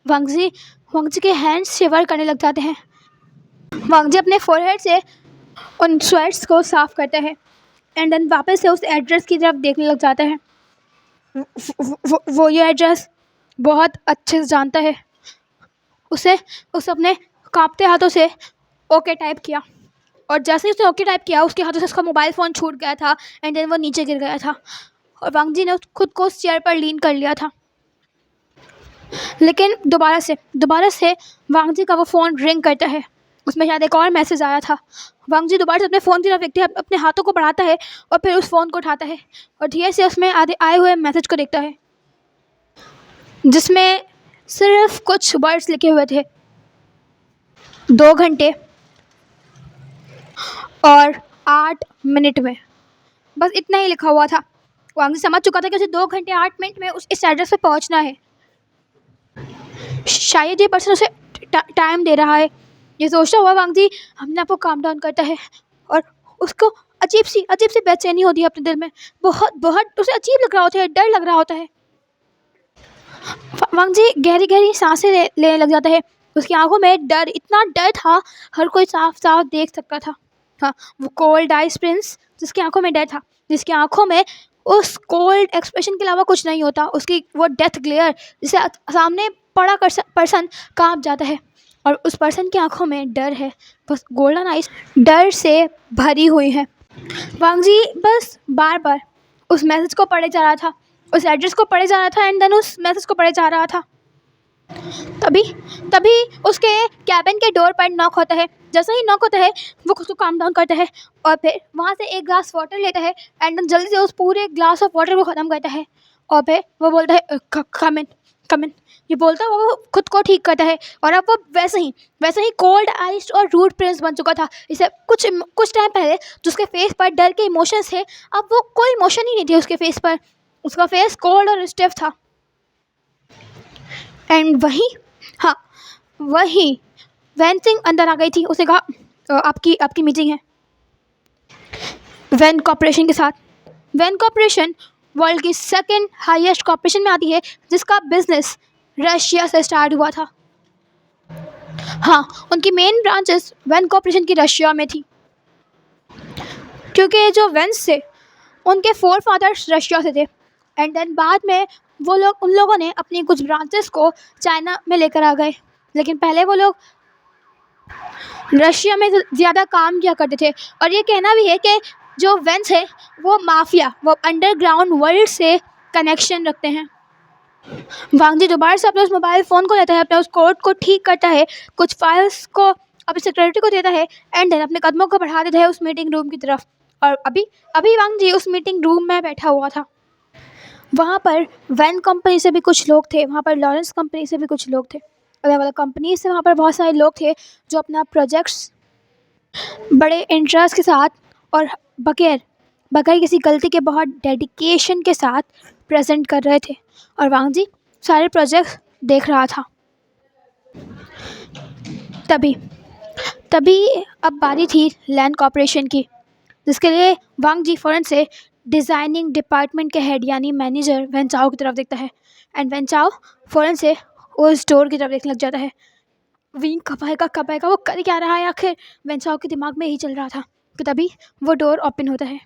वांग जी वांग जी के हैंड्स शिवर करने लग जाते हैं। वांग जी अपने फोरहेड से उन स्वेट्स को साफ करता है एंड देन वापस से उस एड्रेस की तरफ देखने लग जाता है। वो ये एड्रेस बहुत अच्छे से जानता है। उसे अपने कांपते हाथों से ओके टाइप किया और जैसे ही उसने ओके टाइप किया उसके हाथों से उसका मोबाइल फ़ोन छूट गया था एंड देन वो नीचे गिर गया था और वांग जी ने खुद को उस चेयर पर लीन कर लिया था। लेकिन दोबारा से वांग जी का वो फ़ोन रिंग करता है। उसमें शायद एक और मैसेज आया था। वांग जी दोबारा से अपने फ़ोन की तरफ देखते हैं, अपने हाथों को बढ़ाता है और फिर उस फ़ोन को उठाता है और धीरे से उसमें आए हुए मैसेज को देखता है जिसमें सिर्फ कुछ वर्ड्स लिखे हुए थे। 2 घंटे और 8 मिनट में, बस इतना ही लिखा हुआ था। वांग जी समझ चुका था कि उसे 2 घंटे 8 मिनट में इस एड्रेस पे पहुंचना है। शायद ये पर्सन उसे टाइम दे रहा है, ये सोचता हुआ वांग जी अपने आप को काम डाउन करता है और उसको अजीब सी बेचैनी होती है अपने दिल में। बहुत उसे अजीब लग रहा होता है, डर लग रहा होता है। वांग जी गहरी गहरी सांसें लेने लग जाता है। उसकी आंखों में इतना डर था, हर कोई साफ साफ देख सकता था। हाँ, वो कोल्ड आइस प्रिंस जिसकी आंखों में डर था, जिसकी आंखों में उस कोल्ड एक्सप्रेशन के अलावा कुछ नहीं होता, उसकी वो डेथ ग्लेयर जिसे सामने पड़ा पर्सन कांप जाता है और उस पर्सन की आंखों में डर है। बस गोल्डन आइस डर से भरी हुई है। वांग जी बस बार बार उस मैसेज को पढ़े जा रहा था, उस एड्रेस को पढ़े जा रहा था एंड देन उस मैसेज को पढ़े जा रहा था। तभी उसके कैबिन के डोर पर नॉक होता है। जैसा ही नॉक होता है वो खुद को काम डाउन करता है और फिर वहाँ से एक ग्लास वाटर लेता है एंड देन जल्दी से उस पूरे ग्लास ऑफ वाटर को ख़त्म करता है और फिर वो बोलता है कम इन। ये बोलता है वो खुद को ठीक करता है और अब वो वैसे ही कोल्ड आइस्ड और रूड प्रिंस बन चुका था। इसे कुछ टाइम पहले जो उसके फेस पर डर के इमोशंस थे, अब वो कोई इमोशन ही नहीं थे उसके फेस पर। उसका फेस कोल्ड और स्टिफ था। एंड वही वैन सिंह अंदर आ गई थी। उसने कहा आपकी मीटिंग है वैन कॉर्पोरेशन के साथ। वैन कॉर्पोरेशन वर्ल्ड की सेकंड हाईएस्ट कॉर्पोरेशन में आती है जिसका बिजनेस रशिया से स्टार्ट हुआ था। हाँ, उनकी मेन ब्रांचेस वैन कॉर्पोरेशन की रशिया में थी क्योंकि जो वेंस थे उनके 4 फादर्स रशिया से थे एंड देन बाद में उन लोगों ने अपनी कुछ ब्रांचेस को चाइना में लेकर आ गए। लेकिन पहले वो लोग रशिया में ज़्यादा काम किया करते थे और ये कहना भी है कि जो वेंस है वो माफिया, वो अंडरग्राउंड वर्ल्ड से कनेक्शन रखते हैं। वांग जी दोबारा से अपने उस मोबाइल फ़ोन को लेता है, अपने उस कोड को ठीक करता है, कुछ फाइल्स को अपनी सेक्रेटरी को देता है एंड देन अपने कदमों को बढ़ा देता है उस मीटिंग रूम की तरफ। और अभी वांग जी उस मीटिंग रूम में बैठा हुआ था। वहाँ पर वैन कंपनी से भी कुछ लोग थे, वहाँ पर लॉरेंस कंपनी से भी कुछ लोग थे, अलग अलग कंपनी से वहाँ पर बहुत सारे लोग थे जो अपना प्रोजेक्ट्स बड़े इंटरेस्ट के साथ और बगैर किसी गलती के बहुत डेडिकेशन के साथ प्रेजेंट कर रहे थे और वांग जी सारे प्रोजेक्ट्स देख रहा था। तभी अब बारी थी लैंड कॉर्पोरेशन की, जिसके लिए वांग जी फ़ौरन से डिज़ाइनिंग डिपार्टमेंट के हेड यानी मैनेजर वेन चाओ की तरफ देखता है एंड वेन चाओ फ़ौरन से उस डोर की तरफ देखने लग जाता है। विंग कब आएगा, वो कर क्या रहा है आखिर, वेन चाओ के दिमाग में यही चल रहा था कि तभी वो डोर ओपन होता है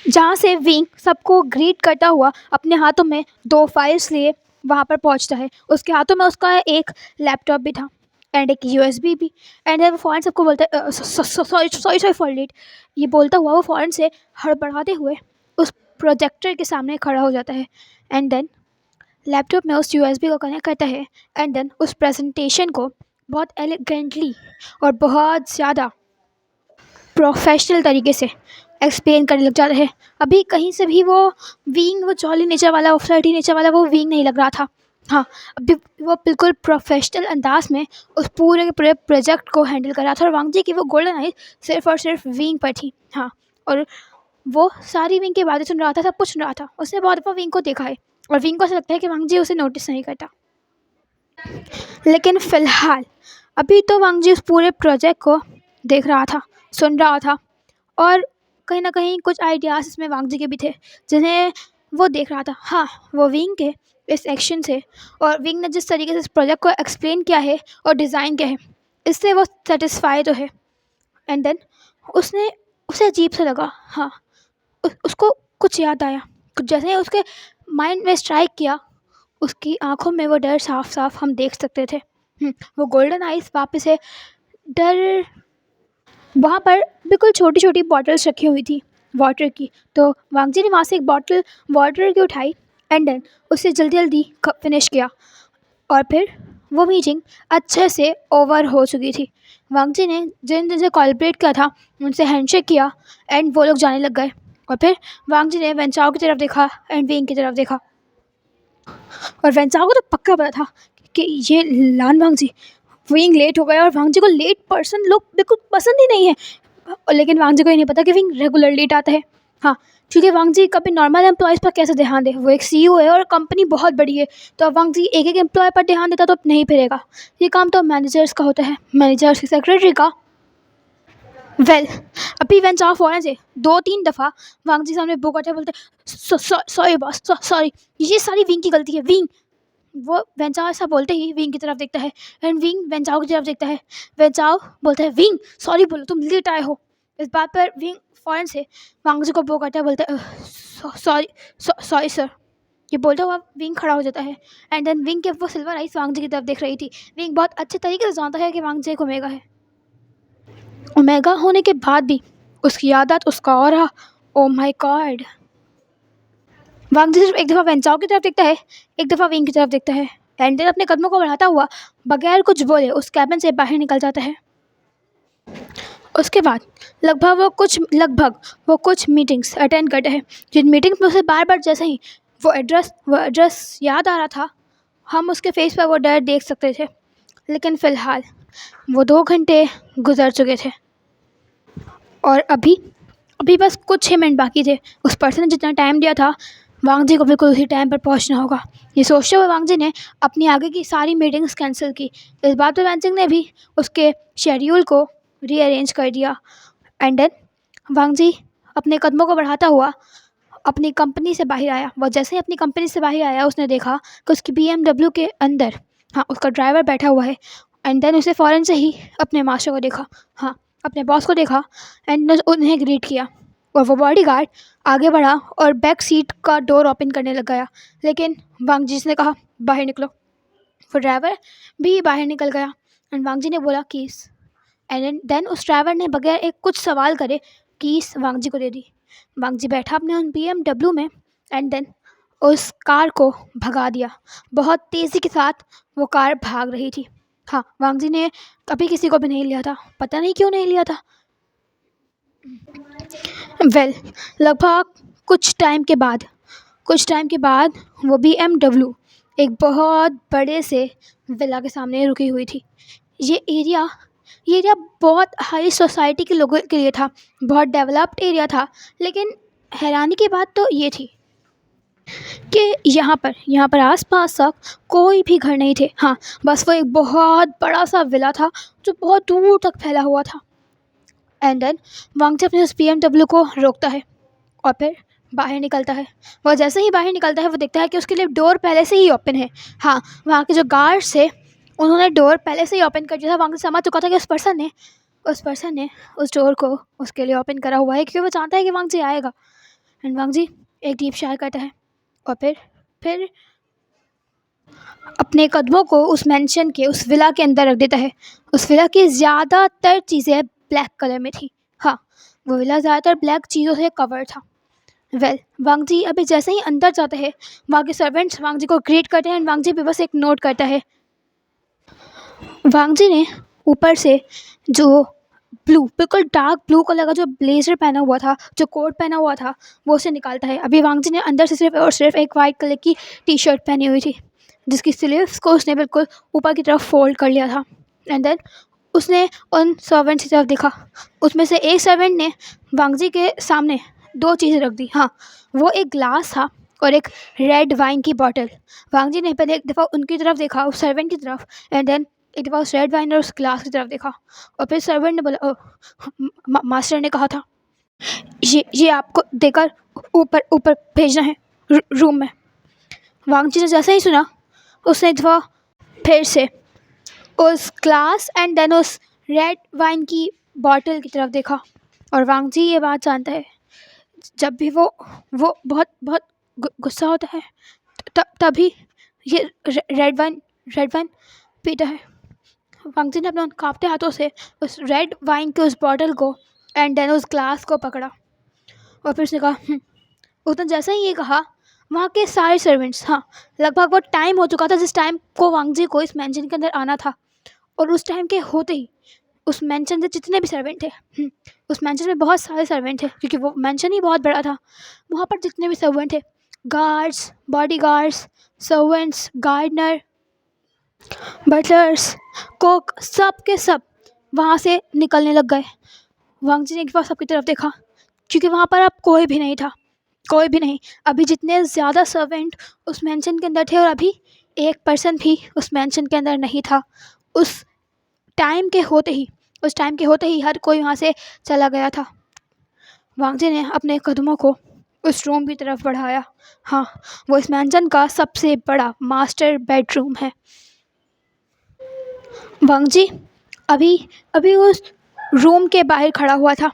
जहाँ से विंग सबको ग्रीट करता हुआ अपने हाथों में 2 फाइल्स लिए वहाँ पर पहुँचता है। उसके हाथों में उसका एक लैपटॉप भी था एंड एक USB भी एंड वो फ़ौरन सबको बोलता है सॉरी फॉर लेट, ये बोलता हुआ वो फ़ौरन से हड़बड़ाते हुए उस प्रोजेक्टर के सामने खड़ा हो जाता है एंड देन लैपटॉप में उस USB को कनेक्ट करता है एंड देन उस प्रेजेंटेशन को बहुत एलिगेंटली और बहुत ज़्यादा प्रोफेशनल तरीके से एक्सप्लेन करने लग जाता है। अभी कहीं से भी वो जॉली नेचर वाला, वो फ्लर्टी नेचर वाला वो विंग नहीं लग रहा था। हाँ, अभी वो बिल्कुल प्रोफेशनल अंदाज में उस पूरे प्रोजेक्ट को हैंडल कर रहा था और वांग जी की वो गोल्डन आई सिर्फ और सिर्फ विंग पर थी। हाँ, और वो सारी विंग की बातें सुन रहा था, सब कुछ सुन रहा था। उसने बहुत दफ़ा विंग को देखा है और विंग को ऐसा लगता है कि वांग जी उसे नोटिस नहीं करता। लेकिन फ़िलहाल अभी तो वांग जी उस पूरे प्रोजेक्ट को देख रहा था, सुन रहा था और कहीं ना कहीं कुछ आइडियाज़ इसमें वांग जी के भी थे जिन्हें वो देख रहा था। हाँ, वो विंग के इस एक्शन से और विंग ने जिस तरीके से इस प्रोजेक्ट को एक्सप्लेन किया है और डिज़ाइन किया है, इससे वो सेटिस्फाई तो है। एंड देन उसने उसे अजीब सा लगा। हाँ, उसको कुछ याद आया। कुछ जैसे ही उसके माइंड में स्ट्राइक किया, उसकी आंखों में वो डर साफ साफ हम देख सकते थे। वो गोल्डन आइज वापस से डर। वहाँ पर बिल्कुल छोटी छोटी बॉटल्स रखी हुई थी वाटर की। तो वांगजी ने वहाँ से एक बॉटल वाटर की उठाई एंड देन उसे जल्दी जल्दी फिनिश किया। और फिर वो मीटिंग अच्छे से ओवर हो चुकी थी। वांगजी ने जिन जिनसे कॉलब्रेट किया था उनसे हैंडशेक किया एंड वो लोग जाने लग गए। और फिर वांगजी ने वेंचाओ की तरफ देखा एंड विंग की तरफ देखा। और वेंचाओ को तो पक्का पता था कि ये लान वांगजी। विंग लेट हो गया और वांगजी को लेट पर्सन लोग बिल्कुल पसंद ही नहीं है। लेकिन वांगजी को ये नहीं पता कि विंग रेगुलर लेट आता है। हाँ, क्योंकि वांगजी कभी नॉर्मल एम्प्लॉयज़ पर कैसे ध्यान दे। वो एक सीईओ है और कंपनी बहुत बड़ी है, तो अब वांगजी एक एक एम्प्लॉय पर ध्यान देता तो नहीं फिरेगा। ये काम तो मैनेजर्स का होता है, मैनेजर्स की सेक्रेटरी का। वेल, अभी वेंचाओ फ़ौरन से 2-3 दफ़ा वांगजी सामने बुक आते बोलते सॉरी बॉस, सॉरी, ये सारी विंग की गलती है। विंग, वो वेंचाओ ऐसा बोलते ही विंग की तरफ देखता है एंड विंग वेंचाओ की तरफ देखता है। वेंचाओ बोलता है विंग सॉरी बोलो, तुम लेट आए हो। इस बात पर विंग फ़ौरन से वांगजी को बुक आता है, बोलता है सॉरी सॉरी सर। ये बोलता हुआ विंग खड़ा हो जाता है एंड देन विंग के वो सिल्वर आइस वांगजी की तरफ देख रही थी। विंग बहुत अच्छे तरीके से जानता है कि वांगजी एक ओमेगा है। ओमेगा होने के बाद भी उसकी आदत, उसका ऑरा, ओ माय गॉड। वांगजी सिर्फ एक दफ़ा वेंचाओ की तरफ देखता है, एक दफ़ा विंग की तरफ देखता है एंड देन अपने कदमों को बढ़ाता हुआ बगैर कुछ बोले उस कैबिन से बाहर निकल जाता है। उसके बाद लगभग वो कुछ मीटिंग्स अटेंड करते हैं, जिन मीटिंग्स में उसे बार बार जैसे ही वो एड्रेस याद आ रहा था, हम उसके फेस पर वो डर देख सकते थे। लेकिन फ़िलहाल वो 2 घंटे गुजर चुके थे और अभी बस कुछ ही मिनट बाकी थे। उस पर्सन ने जितना टाइम दिया था वांगजी को बिल्कुल उसी टाइम पर पहुंचना होगा। ये सोचते हुए वांगजी ने अपनी आगे की सारी मीटिंग्स कैंसिल की। इस बात पर वैनसिंग ने भी उसके शेड्यूल को रीअरेंज कर दिया एंड देन वांगजी अपने कदमों को बढ़ाता हुआ अपनी कंपनी से बाहर आया। वो जैसे ही अपनी कंपनी से बाहर आया, उसने देखा कि उसकी BMW के अंदर, हाँ, उसका ड्राइवर बैठा हुआ है एंड देन उसे फ़ौरन से ही अपने मास्टर को देखा, हाँ, अपने बॉस को देखा एंड उन्हें ग्रीट किया। और वो बॉडीगार्ड आगे बढ़ा और बैक सीट का डोर ओपन करने लग गया। लेकिन वांगजी ने कहा बाहर निकलो। वो ड्राइवर भी बाहर निकल गया एंड वांगजी ने बोला कीस एंड देन उस ड्राइवर ने बगैर एक कुछ सवाल करे कीस वांगजी को दे दी। वांगजी बैठा अपने उन BMW में एंड देन उस कार को भगा दिया। बहुत तेज़ी के साथ वो कार भाग रही थी। हाँ, वांगजी ने कभी किसी को भी नहीं लिया था, पता नहीं क्यों नहीं लिया था। वेल, लगभग कुछ टाइम के बाद वो BMW एक बहुत बड़े से विला के सामने रुकी हुई थी। ये एरिया बहुत हाई सोसाइटी के लोगों के लिए था, बहुत डेवलप्ड एरिया था। लेकिन हैरानी की बात तो ये थी कि यहाँ पर आसपास तक कोई भी घर नहीं थे। हाँ, बस वो एक बहुत बड़ा सा विला था जो बहुत दूर तक फैला हुआ था। एंड देन वांगजी अपने उस BMW को रोकता है और फिर बाहर निकलता है। वो जैसे ही बाहर निकलता है वो देखता है कि उसके लिए डोर पहले से ही ओपन है। हाँ, वहाँ के जो गार्ड्स थे उन्होंने डोर पहले से ही ओपन कर दिया था। वांगजी समझ चुका था कि उस पर्सन ने उस डोर को उसके लिए ओपन करा हुआ है, क्योंकि वो जानता है कि वांगजी आएगा। एंड वांगजी एक डीप शायर करता है और फिर अपने कदमों को उस मैंशन के, उस विला के अंदर रख देता है। उस विला की ज़्यादातर चीज़ें ब्लैक कलर में थी। हाँ, वो विला ज़्यादातर ब्लैक चीज़ों से कवर था। वेल, वांगजी अभी जैसे ही अंदर जाता है, वहाँ के सर्वेंट्स वांगजी को ग्रीट करते हैं एंड वांगजी भी बस एक नोट करता है। वांगजी ने ऊपर से जो बिल्कुल डार्क ब्लू कलर का जो ब्लेजर पहना हुआ था, जो कोट पहना हुआ था, वो उसे निकालता है। अभी वांगजी ने अंदर से सिर्फ एक वाइट कलर की टी-शर्ट पहनी हुई थी, जिसकी स्लीव्स को उसने बिल्कुल ऊपर की तरफ फोल्ड कर लिया था। एंड देन उसने उन सर्वेंट्स की तरफ देखा। उसमें से एक सर्वेंट ने वांगजी के सामने 2 चीज़ें रख दी। हाँ, वो एक ग्लास था और एक रेड वाइन की बॉटल। वांगजी ने पहले एक दफ़ा उनकी तरफ देखा, उस सर्वेंट की तरफ, एंड देन एक दफ़ा उस रेड वाइन और उस ग्लास की तरफ देखा। और फिर सर्वेंट ने बोला, मास्टर ने कहा था ये आपको देकर ऊपर भेजना है रूम में। वांग जी ने जैसे ही सुना, उसने एक दफ़ा फिर से उस ग्लास एंड देन उस रेड वाइन की बॉटल की तरफ देखा। और वांग जी ये बात जानता है, जब भी वो बहुत बहुत गुस्सा होता है, तभी ये रेड वाइन पीता है। वांग जी ने अपने उन कांपते हाथों से उस रेड वाइन के उस बॉटल को एंड देन उस ग्लास को पकड़ा और फिर उसने कहा उसने जैसे ही ये कहा, वहाँ के सारे सर्वेंट्स, हाँ, लगभग वो टाइम हो चुका था जिस टाइम को वांग जी को इस मैंशन के अंदर आना था, और उस टाइम के होते ही उस मैंशन से जितने भी सर्वेंट थे, उस मैंशन में बहुत सारे सर्वेंट थे क्योंकि वो मैंशन ही बहुत बड़ा था। वहाँ पर जितने भी सर्वेंट थे, guards, body guards, servants, gardener, butlers, cook, सब के सब वहाँ से निकलने लग गए। वांग जी ने एक बार सबकी तरफ देखा क्योंकि वहाँ पर अब कोई भी नहीं था, कोई भी नहीं। अभी जितने ज़्यादा सर्वेंट उस मैंशन के अंदर थे और अभी एक पर्सन भी उस मैंशन के अंदर नहीं था। उस टाइम के होते ही हर कोई वहाँ से चला गया था। वांग जी ने अपने कदमों को उस रूम की तरफ बढ़ाया। हाँ, वो इस मैंशन का सबसे बड़ा मास्टर बेडरूम है। वांग जी अभी अभी उस रूम के बाहर खड़ा हुआ था।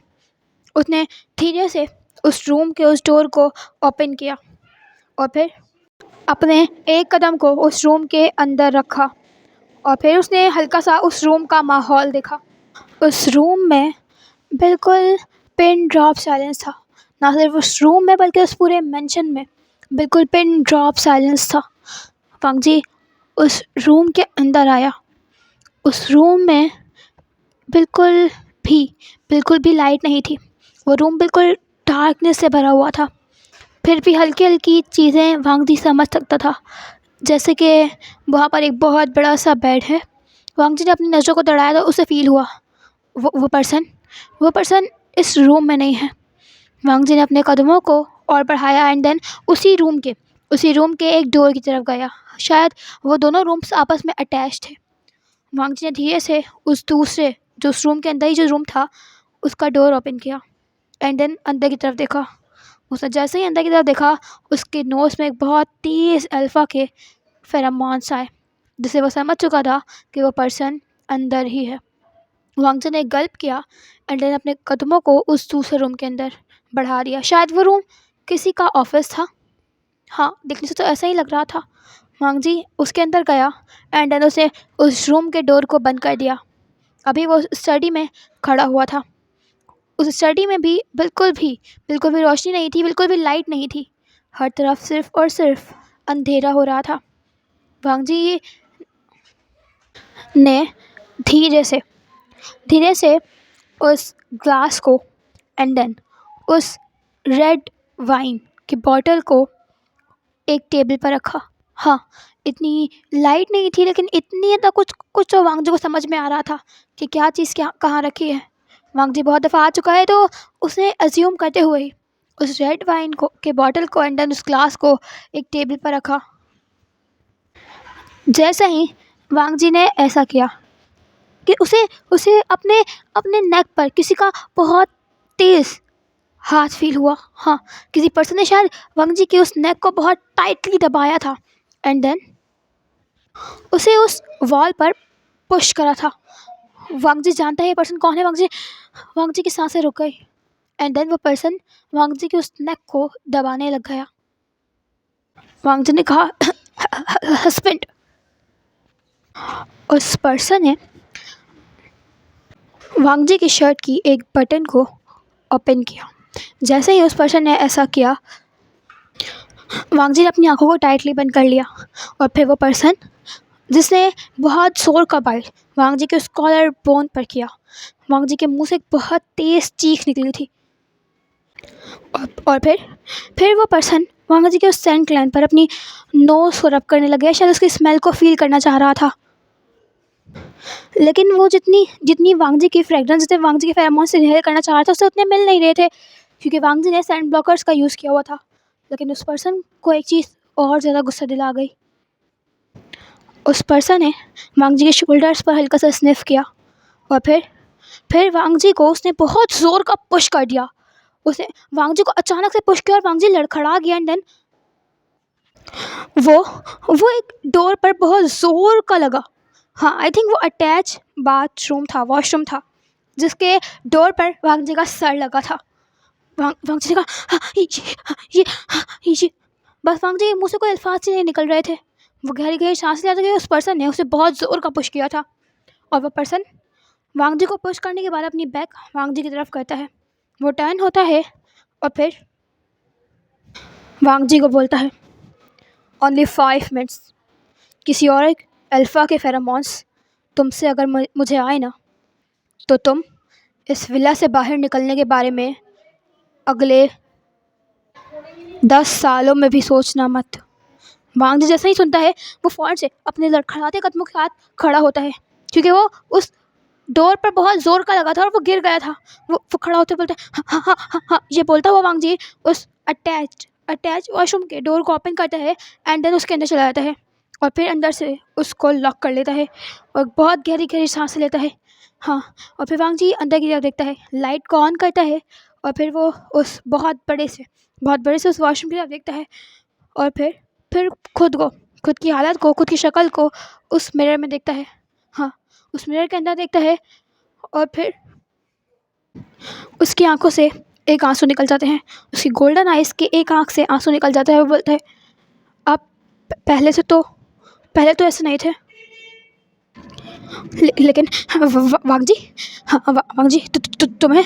उसने धीरे से उस रूम के उस डोर को ओपन किया और फिर अपने एक कदम को उस रूम के अंदर रखा और फिर उसने हल्का सा उस रूम का माहौल देखा। उस रूम में बिल्कुल पिन ड्रॉप साइलेंस था। ना सिर्फ उस रूम में बल्कि उस पूरे मेंशन में बिल्कुल पिन ड्रॉप साइलेंस था। वांग जी उस रूम के अंदर आया। उस रूम में बिल्कुल भी लाइट नहीं थी। वो रूम बिल्कुल डार्कनेस से भरा हुआ था। फिर भी हल्की हल्की चीज़ें वांग जी समझ सकता था, जैसे कि वहाँ पर एक बहुत बड़ा सा बेड है। वांग जी ने अपनी नज़रों को दौड़ाया तो उसे फील हुआ वो पर्सन इस रूम में नहीं है। वांग जी ने अपने कदमों को और बढ़ाया एंड देन उसी रूम के एक डोर की तरफ गया। शायद वो दोनों रूम्स आपस में अटैच थे। वांग जी ने धीरे से उस रूम के अंदर ही जो रूम था उसका डोर ओपन किया एंड देन अंदर की तरफ देखा। उसने जैसे ही अंदर की तरफ देखा, उसके नोज़ में एक बहुत तेज़ अल्फ़ा के फेरोमोन्स आए, जिससे वो समझ चुका था कि वो पर्सन अंदर ही है। वांग जी ने एक गल्प किया एंड देन अपने कदमों को उस दूसरे रूम के अंदर बढ़ा दिया। शायद वो रूम किसी का ऑफिस था। हाँ, देखने से तो ऐसा ही लग रहा था। वांग जी उसके अंदर गया एंड देन उसने उस रूम के डोर को बंद कर दिया। अभी वो स्टडी में खड़ा हुआ था। उस स्टडी में भी बिल्कुल भी रोशनी नहीं थी, बिल्कुल भी लाइट नहीं थी। हर तरफ सिर्फ़ और सिर्फ अंधेरा हो रहा था। वांग जी ने धीरे से उस ग्लास को एंड देन उस रेड वाइन की बॉटल को एक टेबल पर रखा। हाँ, इतनी लाइट नहीं थी लेकिन इतनी तो कुछ तो वांग जी को समझ में आ रहा था कि क्या चीज़ क्या कहाँ रखी है। वांग जी बहुत दफ़ा आ चुका है तो उसने अज्यूम करते हुए ही उस रेड वाइन को के बॉटल को एंड देन उस ग्लास को एक टेबल पर रखा। जैसे ही वांग जी ने ऐसा किया कि उसे अपने अपने नेक पर किसी का बहुत तेज़ हाथ फील हुआ। हाँ, किसी पर्सन ने शायद वांग जी के उस नेक को बहुत टाइटली दबाया था एंड देन उसे उस वॉल पर पुश करा था। वांग जी जानता है ये पर्सन कौन है। वांग जी की सांसें रुक गई एंड देन वो पर्सन वांग जी के उस नेक को दबाने लग गया। वांग जी ने कहा हस्बैंड। उस पर्सन ने वांग जी की शर्ट की एक बटन को ओपन किया। जैसे ही उस पर्सन ने ऐसा किया, वांग जी ने अपनी आंखों को टाइटली बंद कर लिया और फिर वो पर्सन जिसने बहुत जोर का बाइट वांग जी के उस कॉलर बोन पर किया, वांग जी के मुंह से एक बहुत तेज़ चीख निकली थी और फिर वो पर्सन वांग जी के उस सेंट ग्लैंड पर अपनी नोज़ को रब करने लग गया। शायद उसकी स्मेल को फील करना चाह रहा था, लेकिन वो जितनी वांग जी की फ्रेगरेंस जितने वांग जी के फेरोमोन से इनहेल करना चाह रहा था उससे उतने मिल नहीं रहे थे क्योंकि वांग जी ने सेंट ब्लॉकर्स का यूज़ किया हुआ था। लेकिन उस पर्सन को एक चीज़ और ज़्यादा गुस्सा दिला गई। उस पर्सन ने वांग जी के शोल्डर्स पर हल्का सा स्निफ किया और फिर वांग जी को उसने बहुत ज़ोर का पुश कर दिया। उसने वांग जी को अचानक से पुश किया और वांग जी लड़खड़ा गया एंड देन वो वो एक डोर पर बहुत ज़ोर का लगा। हाँ, आई थिंक वो अटैच बाथरूम था, वॉशरूम था, जिसके डोर पर वांग जी का सर लगा था। वांग जी ने कहा, "हाँ, ये बस वांग जी के मुँह से कोई अल्फाज ही नहीं निकल रहे थे। वो गहरी गहरी सांस लिया था कि उस पर्सन ने उसे बहुत ज़ोर का पुश किया था, और वो पर्सन वांग जी को पुश करने के बाद अपनी बैक वांग जी की तरफ करता है। वो टर्न होता है और फिर वांग जी को बोलता है, ओनली 5 मिनट्स। किसी और एक अल्फ़ा के फेरोमोन्स तुमसे अगर मुझे आए ना, तो तुम इस विला से बाहर निकलने के बारे में अगले 10 सालों में भी सोचना मत। वांग जी जैसे ही सुनता है, वो फ़ौरन से अपने लड़खड़ाते कदमों के साथ खड़ा होता है, क्योंकि वो उस डोर पर बहुत ज़ोर का लगा था और वो गिर गया था। वो खड़ा होते बोलता है, हाँ हाँ हाँ हाँ, ये बोलता हुआ वांग जी उस अटैच वॉशरूम के डोर को ओपन करता है एंड देन उसके अंदर चला जाता है, और फिर अंदर से उसको लॉक कर लेता है और बहुत गहरी गहरी सांसें लेता है। हाँ, और फिर वांग जी अंदर की तरफ देखता है, लाइट को ऑन करता है, और फिर वो उस बहुत बड़े से उस वॉशरूम की तरफ देखता है, और फिर खुद की हालत को, खुद की शक्ल को उस मिरर में देखता है। हाँ, उस मिरर के अंदर देखता है, और फिर उसकी आंखों से एक आंसू निकल जाते हैं। उसकी गोल्डन आइज़ के एक आंख से आंसू निकल जाता है। वो बोलता है, आप पहले तो ऐसे नहीं थे, लेकिन वांग जी, हाँ वांग जी, तुम्हें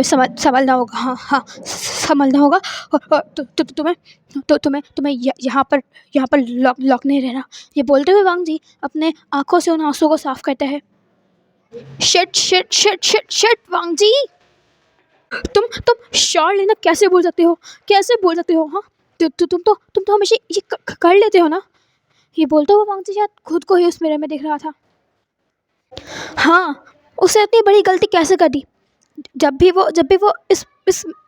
संभलना होगा। हाँ हाँ, संभलना होगा, और तुम्हें यहाँ पर लॉक नहीं रहना। ये बोलते हुए वांग जी अपने आंखों से उन आंसुओं को साफ करते हैं। Shit shit shit shit shit Wang ji, तुम श्योर लेना कैसे बोल सकते हो, हाँ? तुम तो हमेशा ये कर लेते हो ना। ये बोलते हुए वांग जी शायद खुद को ही उस मिरर में देख रहा था। हाँ, उसने इतनी बड़ी गलती कैसे कर दी। जब भी वो इस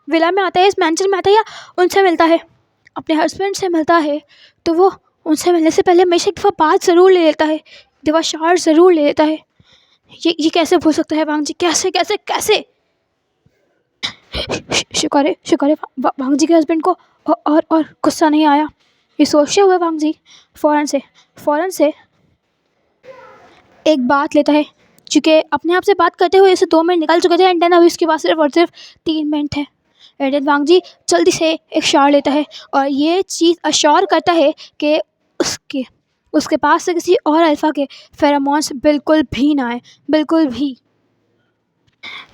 विला में आता है, इस मैंशन में आता है, या उनसे मिलता है, अपने हस्बैंड से मिलता है, तो वो उनसे मिलने से पहले हमेशा एक दफ़ा बात ज़रूर ले लेता है, एक दफ़ा शार ज़रूर ले लेता है। ये कैसे भूल सकता है वांग जी, कैसे कैसे कैसे। शुक्र है वांग जी के हस्बैंड को और गुस्सा नहीं आया। ये सोचते हुए वांग जी फ़ौरन से एक बात लेता है, चूँकि अपने आप से बात करते हुए इसे 2 मिनट निकल चुके थे, एंड देन अभी उसके पास सिर्फ और सिर्फ 3 मिनट है। एंड देन वांग जी जल्दी से एक शार लेता है और ये चीज़ अश्योर करता है कि उसके पास से किसी और अल्फ़ा के फेरोमोन्स बिल्कुल भी ना आए, बिल्कुल भी।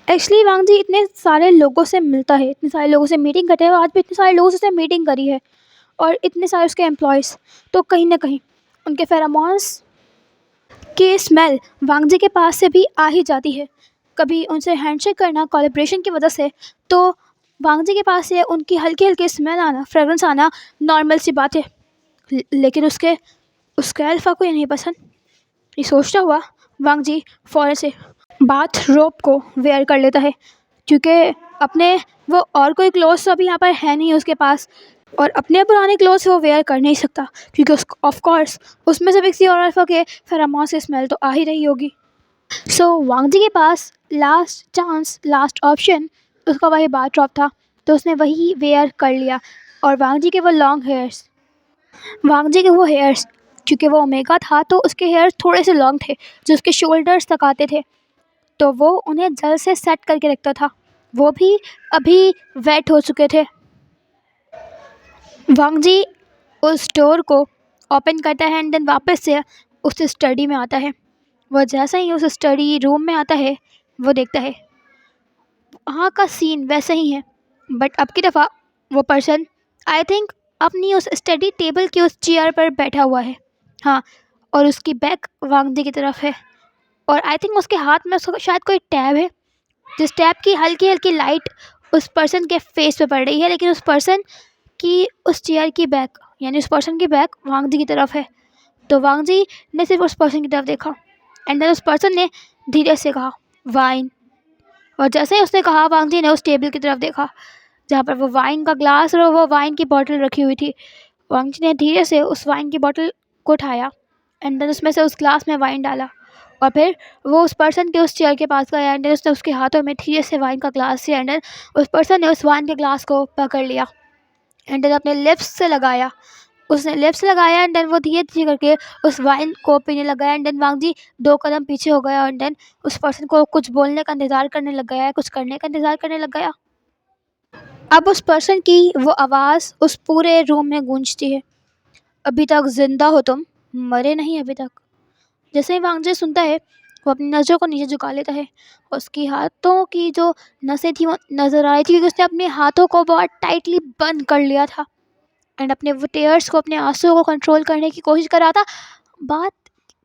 एक्चुअली वांग जी इतने सारे लोगों से मिलता है, इतने सारे लोगों से मीटिंग करता है, और आज भी इतने सारे लोगों से उसने मीटिंग करी है, और इतने सारे उसके एम्प्लॉयज़, तो कहीं ना कहीं उनके फेरोमोन्स की स्मेल वांग जी के पास से भी आ ही जाती है। कभी उनसे हैंडशेक करना कोलैबोरेशन की वजह से, तो वांग जी के पास से उनकी हल्की हल्की स्मेल आना, फ्रेगरेंस आना नॉर्मल सी बात है। लेकिन उसके अल्फ़ा को ये नहीं पसंद। ये सोचता हुआ वांग जी फ़ौरन से बाथ रोब को वेयर कर लेता है, क्योंकि अपने वो और कोई क्लोथ्स तो अभी यहाँ पर है नहीं उसके पास, और अपने पुराने क्लोथ्स वो वेयर कर नहीं सकता, क्योंकि उस ऑफ कोर्स उसमें से किसी और अल्फ़ा के फेरोमोन्स की स्मेल तो आ ही रही होगी। सो वांग जी के पास लास्ट चांस, लास्ट ऑप्शन उसका वही बाथ रोब था, तो उसने वही वेयर कर लिया। और वांग जी के वो लॉन्ग हेयर्स, वांग जी के वो हेयर्स, क्योंकि वो ओमेगा था तो उसके हेयर्स थोड़े से लॉन्ग थे, जो उसके शोल्डर्स तक आते थे, तो वो उन्हें जल से सेट करके रखता था। वो भी अभी वेट हो चुके थे। वांग जी उस डोर को ओपन करता है एंड देन वापस से उस स्टडी में आता है। वो जैसे ही उस स्टडी रूम में आता है, वो देखता है वहाँ का सीन वैसे ही है, बट अब की दफ़ा वो पर्सन आई थिंक अपनी उस स्टडी टेबल की उस चेयर पर बैठा हुआ है। हाँ, और उसकी बैक वांग जी की तरफ है, और आई थिंक उसके हाथ में उसका शायद कोई टैब है, जिस टैब की हल्की हल्की लाइट उस पर्सन के फेस पे पड़ रही है, लेकिन उस पर्सन की उस चेयर की बैक, यानी उस पर्सन की बैक वांग जी की तरफ है। तो वांग जी ने सिर्फ उस पर्सन की तरफ देखा, एंड देन उस पर्सन ने धीरे से कहा वाइन, और जैसे ही उसने कहा वांग जी ने उस टेबल की तरफ देखा जहाँ पर वो वाइन का ग्लास और वो वाइन की बॉटल रखी हुई थी। वांग जी ने धीरे से उस वाइन की बॉटल को उठाया, एंड देन उसमें से उस ग्लास में वाइन डाला, और फिर वो उस पर्सन के उस चेयर के पास गया, एंड देन उसने उसके हाथों में धीरे से वाइन का ग्लास दिया, एंड देन उस पर्सन ने उस वाइन के ग्लास को पकड़ लिया, एंड देन अपने लिप्स से लगाया उसने लिप्स लगाया एंड देन वो धीरे धीरे करके उस वाइन को पीने लग गया एंड देन वांग जी 2 कदम पीछे हो गया एंड देन उस पर्सन को कुछ बोलने का इंतज़ार करने लग गया है, कुछ करने का इंतज़ार करने लग गया। अब उस पर्सन की वो आवाज़ उस पूरे रूम में गूंजती है, अभी तक ज़िंदा हो तुम, मरे नहीं अभी तक। जैसे ही वांग जी सुनता है वो अपनी नज़रों को नीचे झुका लेता है। उसकी हाथों की जो नसें थी वो नज़र आ रही थी क्योंकि उसने अपने हाथों को बहुत टाइटली बंद कर लिया था एंड अपने वो टेयर्स को, अपने आंसुओं को कंट्रोल करने की कोशिश कर रहा था। बात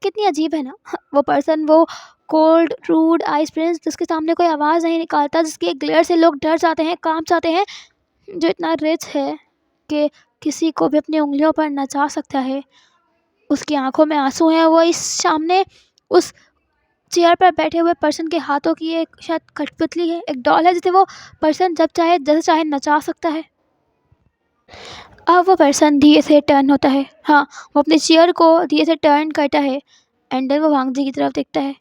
कितनी अजीब है ना, वो पर्सन, वो कोल्ड रूड आइस प्रिंस जिसके सामने कोई आवाज़ नहीं निकालता, जिसके ग्लेयर से लोग डर जाते हैं, कांप जाते हैं, जो इतना रिच है कि किसी को भी अपनी उंगलियों पर नचा सकता है, उसकी आंखों में आंसू हैं, वो इस सामने उस चेयर पर बैठे हुए पर्सन के हाथों की एक शायद कठपुतली है, एक डॉल है जिसे वो पर्सन जब चाहे जैसे चाहे नचा सकता है। अब वो पर्सन धीरे से टर्न होता है, हाँ, वो अपने चेयर को धीरे से टर्न करता है एंड देन वो वांग जी की तरफ देखता है।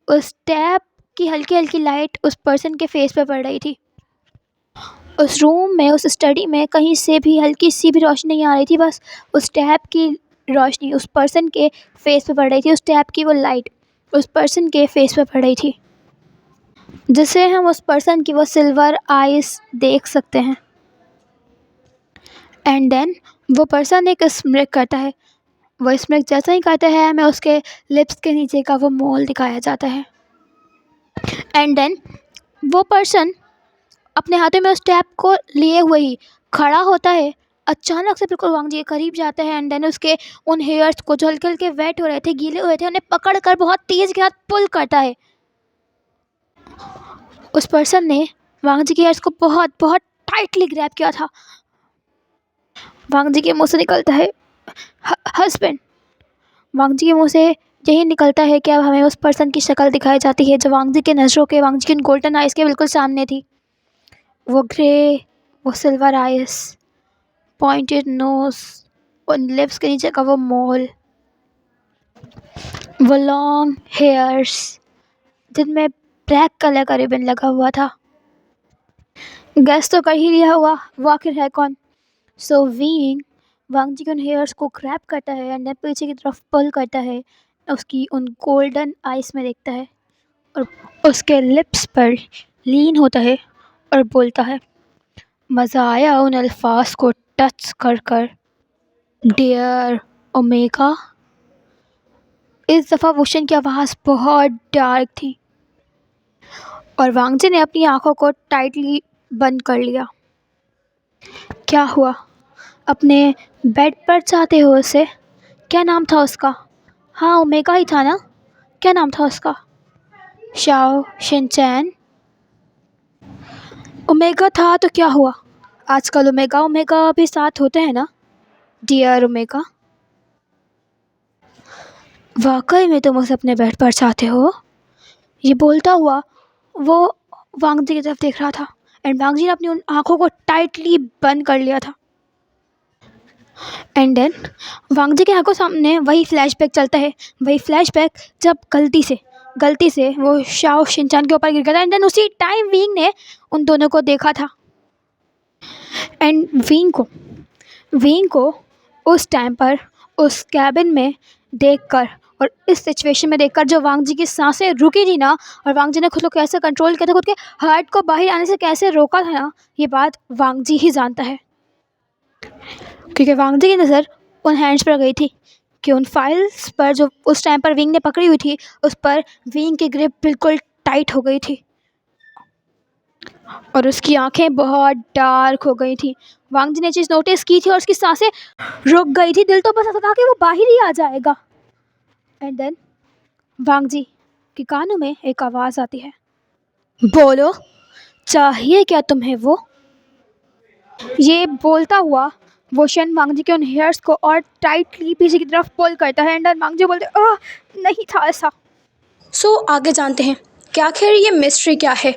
उस टैप की हल्की हल्की लाइट उस पर्सन के फेस पे पड़ रही थी। उस रूम में, उस स्टडी में कहीं से भी हल्की सी भी रोशनी नहीं आ रही थी, बस उस टैप की रोशनी उस पर्सन के फेस पे पड़ रही थी, उस टैप की वो लाइट उस पर्सन के फेस पे पड़ रही थी, जिससे हम उस पर्सन की वो सिल्वर आइज देख सकते हैं। एंड देन वो पर्सन एक स्मिर्क करता है। वो स्मिर्क जैसा ही करता है हमें उसके लिप्स के नीचे का वो मोल दिखाया जाता है। एंड देन वो पर्सन अपने हाथों में उस टैप को लिए हुए ही खड़ा होता है, अचानक से बिल्कुल वांग जी के करीब जाता है एंड देन उसके उन हेयर्स को जो हल्के हल्के वेट हो रहे थे, गीले हुए थे, उन्हें पकड़ कर बहुत तेज़ के साथ पुल करता है। उस पर्सन ने वांग जी के हेयर्स को बहुत बहुत टाइटली ग्रैब किया था। वांग जी के मुंह से निकलता है हस्बैंड। वांग जी के मुंह से यही निकलता है कि अब हमें उस पर्सन की शक्ल दिखाई जाती है जो वांग जी के नज़रों के, वांग जी की उन गोल्डन आइज़ के बिल्कुल सामने थी। वो ग्रे, वो सिल्वर आइज़, पॉइंटेड नोज, उन लिप्स के नीचे का वो मोल, वो लॉन्ग हेयर्स जिनमें ब्लैक कलर का रिबन लगा हुआ था। गैस तो कर ही लिया हुआ वो आखिर है कौन। सो वीइंग वांग जी के उन हेयर्स को ग्रैब करता है एंड देन पीछे की तरफ पुल करता है, उसकी उन गोल्डन आइज में देखता है और उसके लिप्स पर लीन होता है और बोलता है, मज़ा आया उन अल्फाज को टच कर कर डियर ओमेगा। इस दफ़ा वुशन की आवाज़ बहुत डार्क थी और वांग जी ने अपनी आंखों को टाइटली बंद कर लिया। क्या हुआ? अपने बेड पर चाहते हो उसे? क्या नाम था उसका? हाँ, ओमेगा ही था ना? क्या नाम था उसका? Shao Shinchan. ओमेगा था तो क्या हुआ? आजकल ओमेगा ओमेगा भी साथ होते हैं ना डियर ओमेगा। वाकई में तुम उसे अपने बेड पर चाहते हो? ये बोलता हुआ वो वांग जी की तरफ देख रहा था एंड वांग जी ने अपनी उन आंखों को टाइटली बंद कर लिया था। एंड देन वांग जी के आंखों सामने वही फ्लैशबैक चलता है, वही फ्लैशबैक जब गलती से वो शाओ शिनचान के ऊपर गिर गया था एंड देन उसी टाइम विंग ने उन दोनों को देखा था। एंड विंग को उस टाइम पर उस कैबिन में देखकर और इस सिचुएशन में देखकर जो वांग जी की सांसें रुकी थी ना और वांग जी ने खुद को कैसे कंट्रोल किया था, खुद के हार्ट को बाहर आने से कैसे रोका था ना, ये बात वांग जी ही जानता है। क्योंकि वांग जी की नज़र उन हैंड्स पर गई थी कि उन फाइल्स पर जो उस टाइम पर विंग ने पकड़ी हुई थी, उस पर विंग की ग्रिप बिल्कुल टाइट हो गई थी और उसकी आंखें बहुत डार्क हो गई थी। वांग जी ने चीज़ नोटिस की थी और उसकी सांसें रुक गई थी, दिल तो बस ऐसा था कि वो बाहर ही आ जाएगा। एंड देन वांग जी के कानों में एक आवाज़ आती है, बोलो, चाहिए क्या तुम्हें वो? ये बोलता हुआ वो शन वांग जी के उन हेयर्स को और टाइटली पीछे की तरफ पुल करता है एंड वांग जी बोलते नहीं था ऐसा।
सो आगे जानते हैं कि आखिर ये मिस्ट्री क्या है।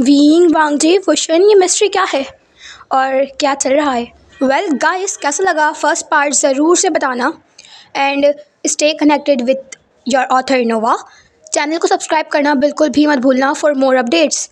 विंग वांग जी वुशन, ये मिस्ट्री क्या है और क्या चल रहा है। वेल गाइस, कैसा लगा फर्स्ट पार्ट ज़रूर से बताना and stay connected with your author Innova. Channel को सब्सक्राइब करना बिल्कुल भी मत भूलना फॉर मोर अपडेट्स।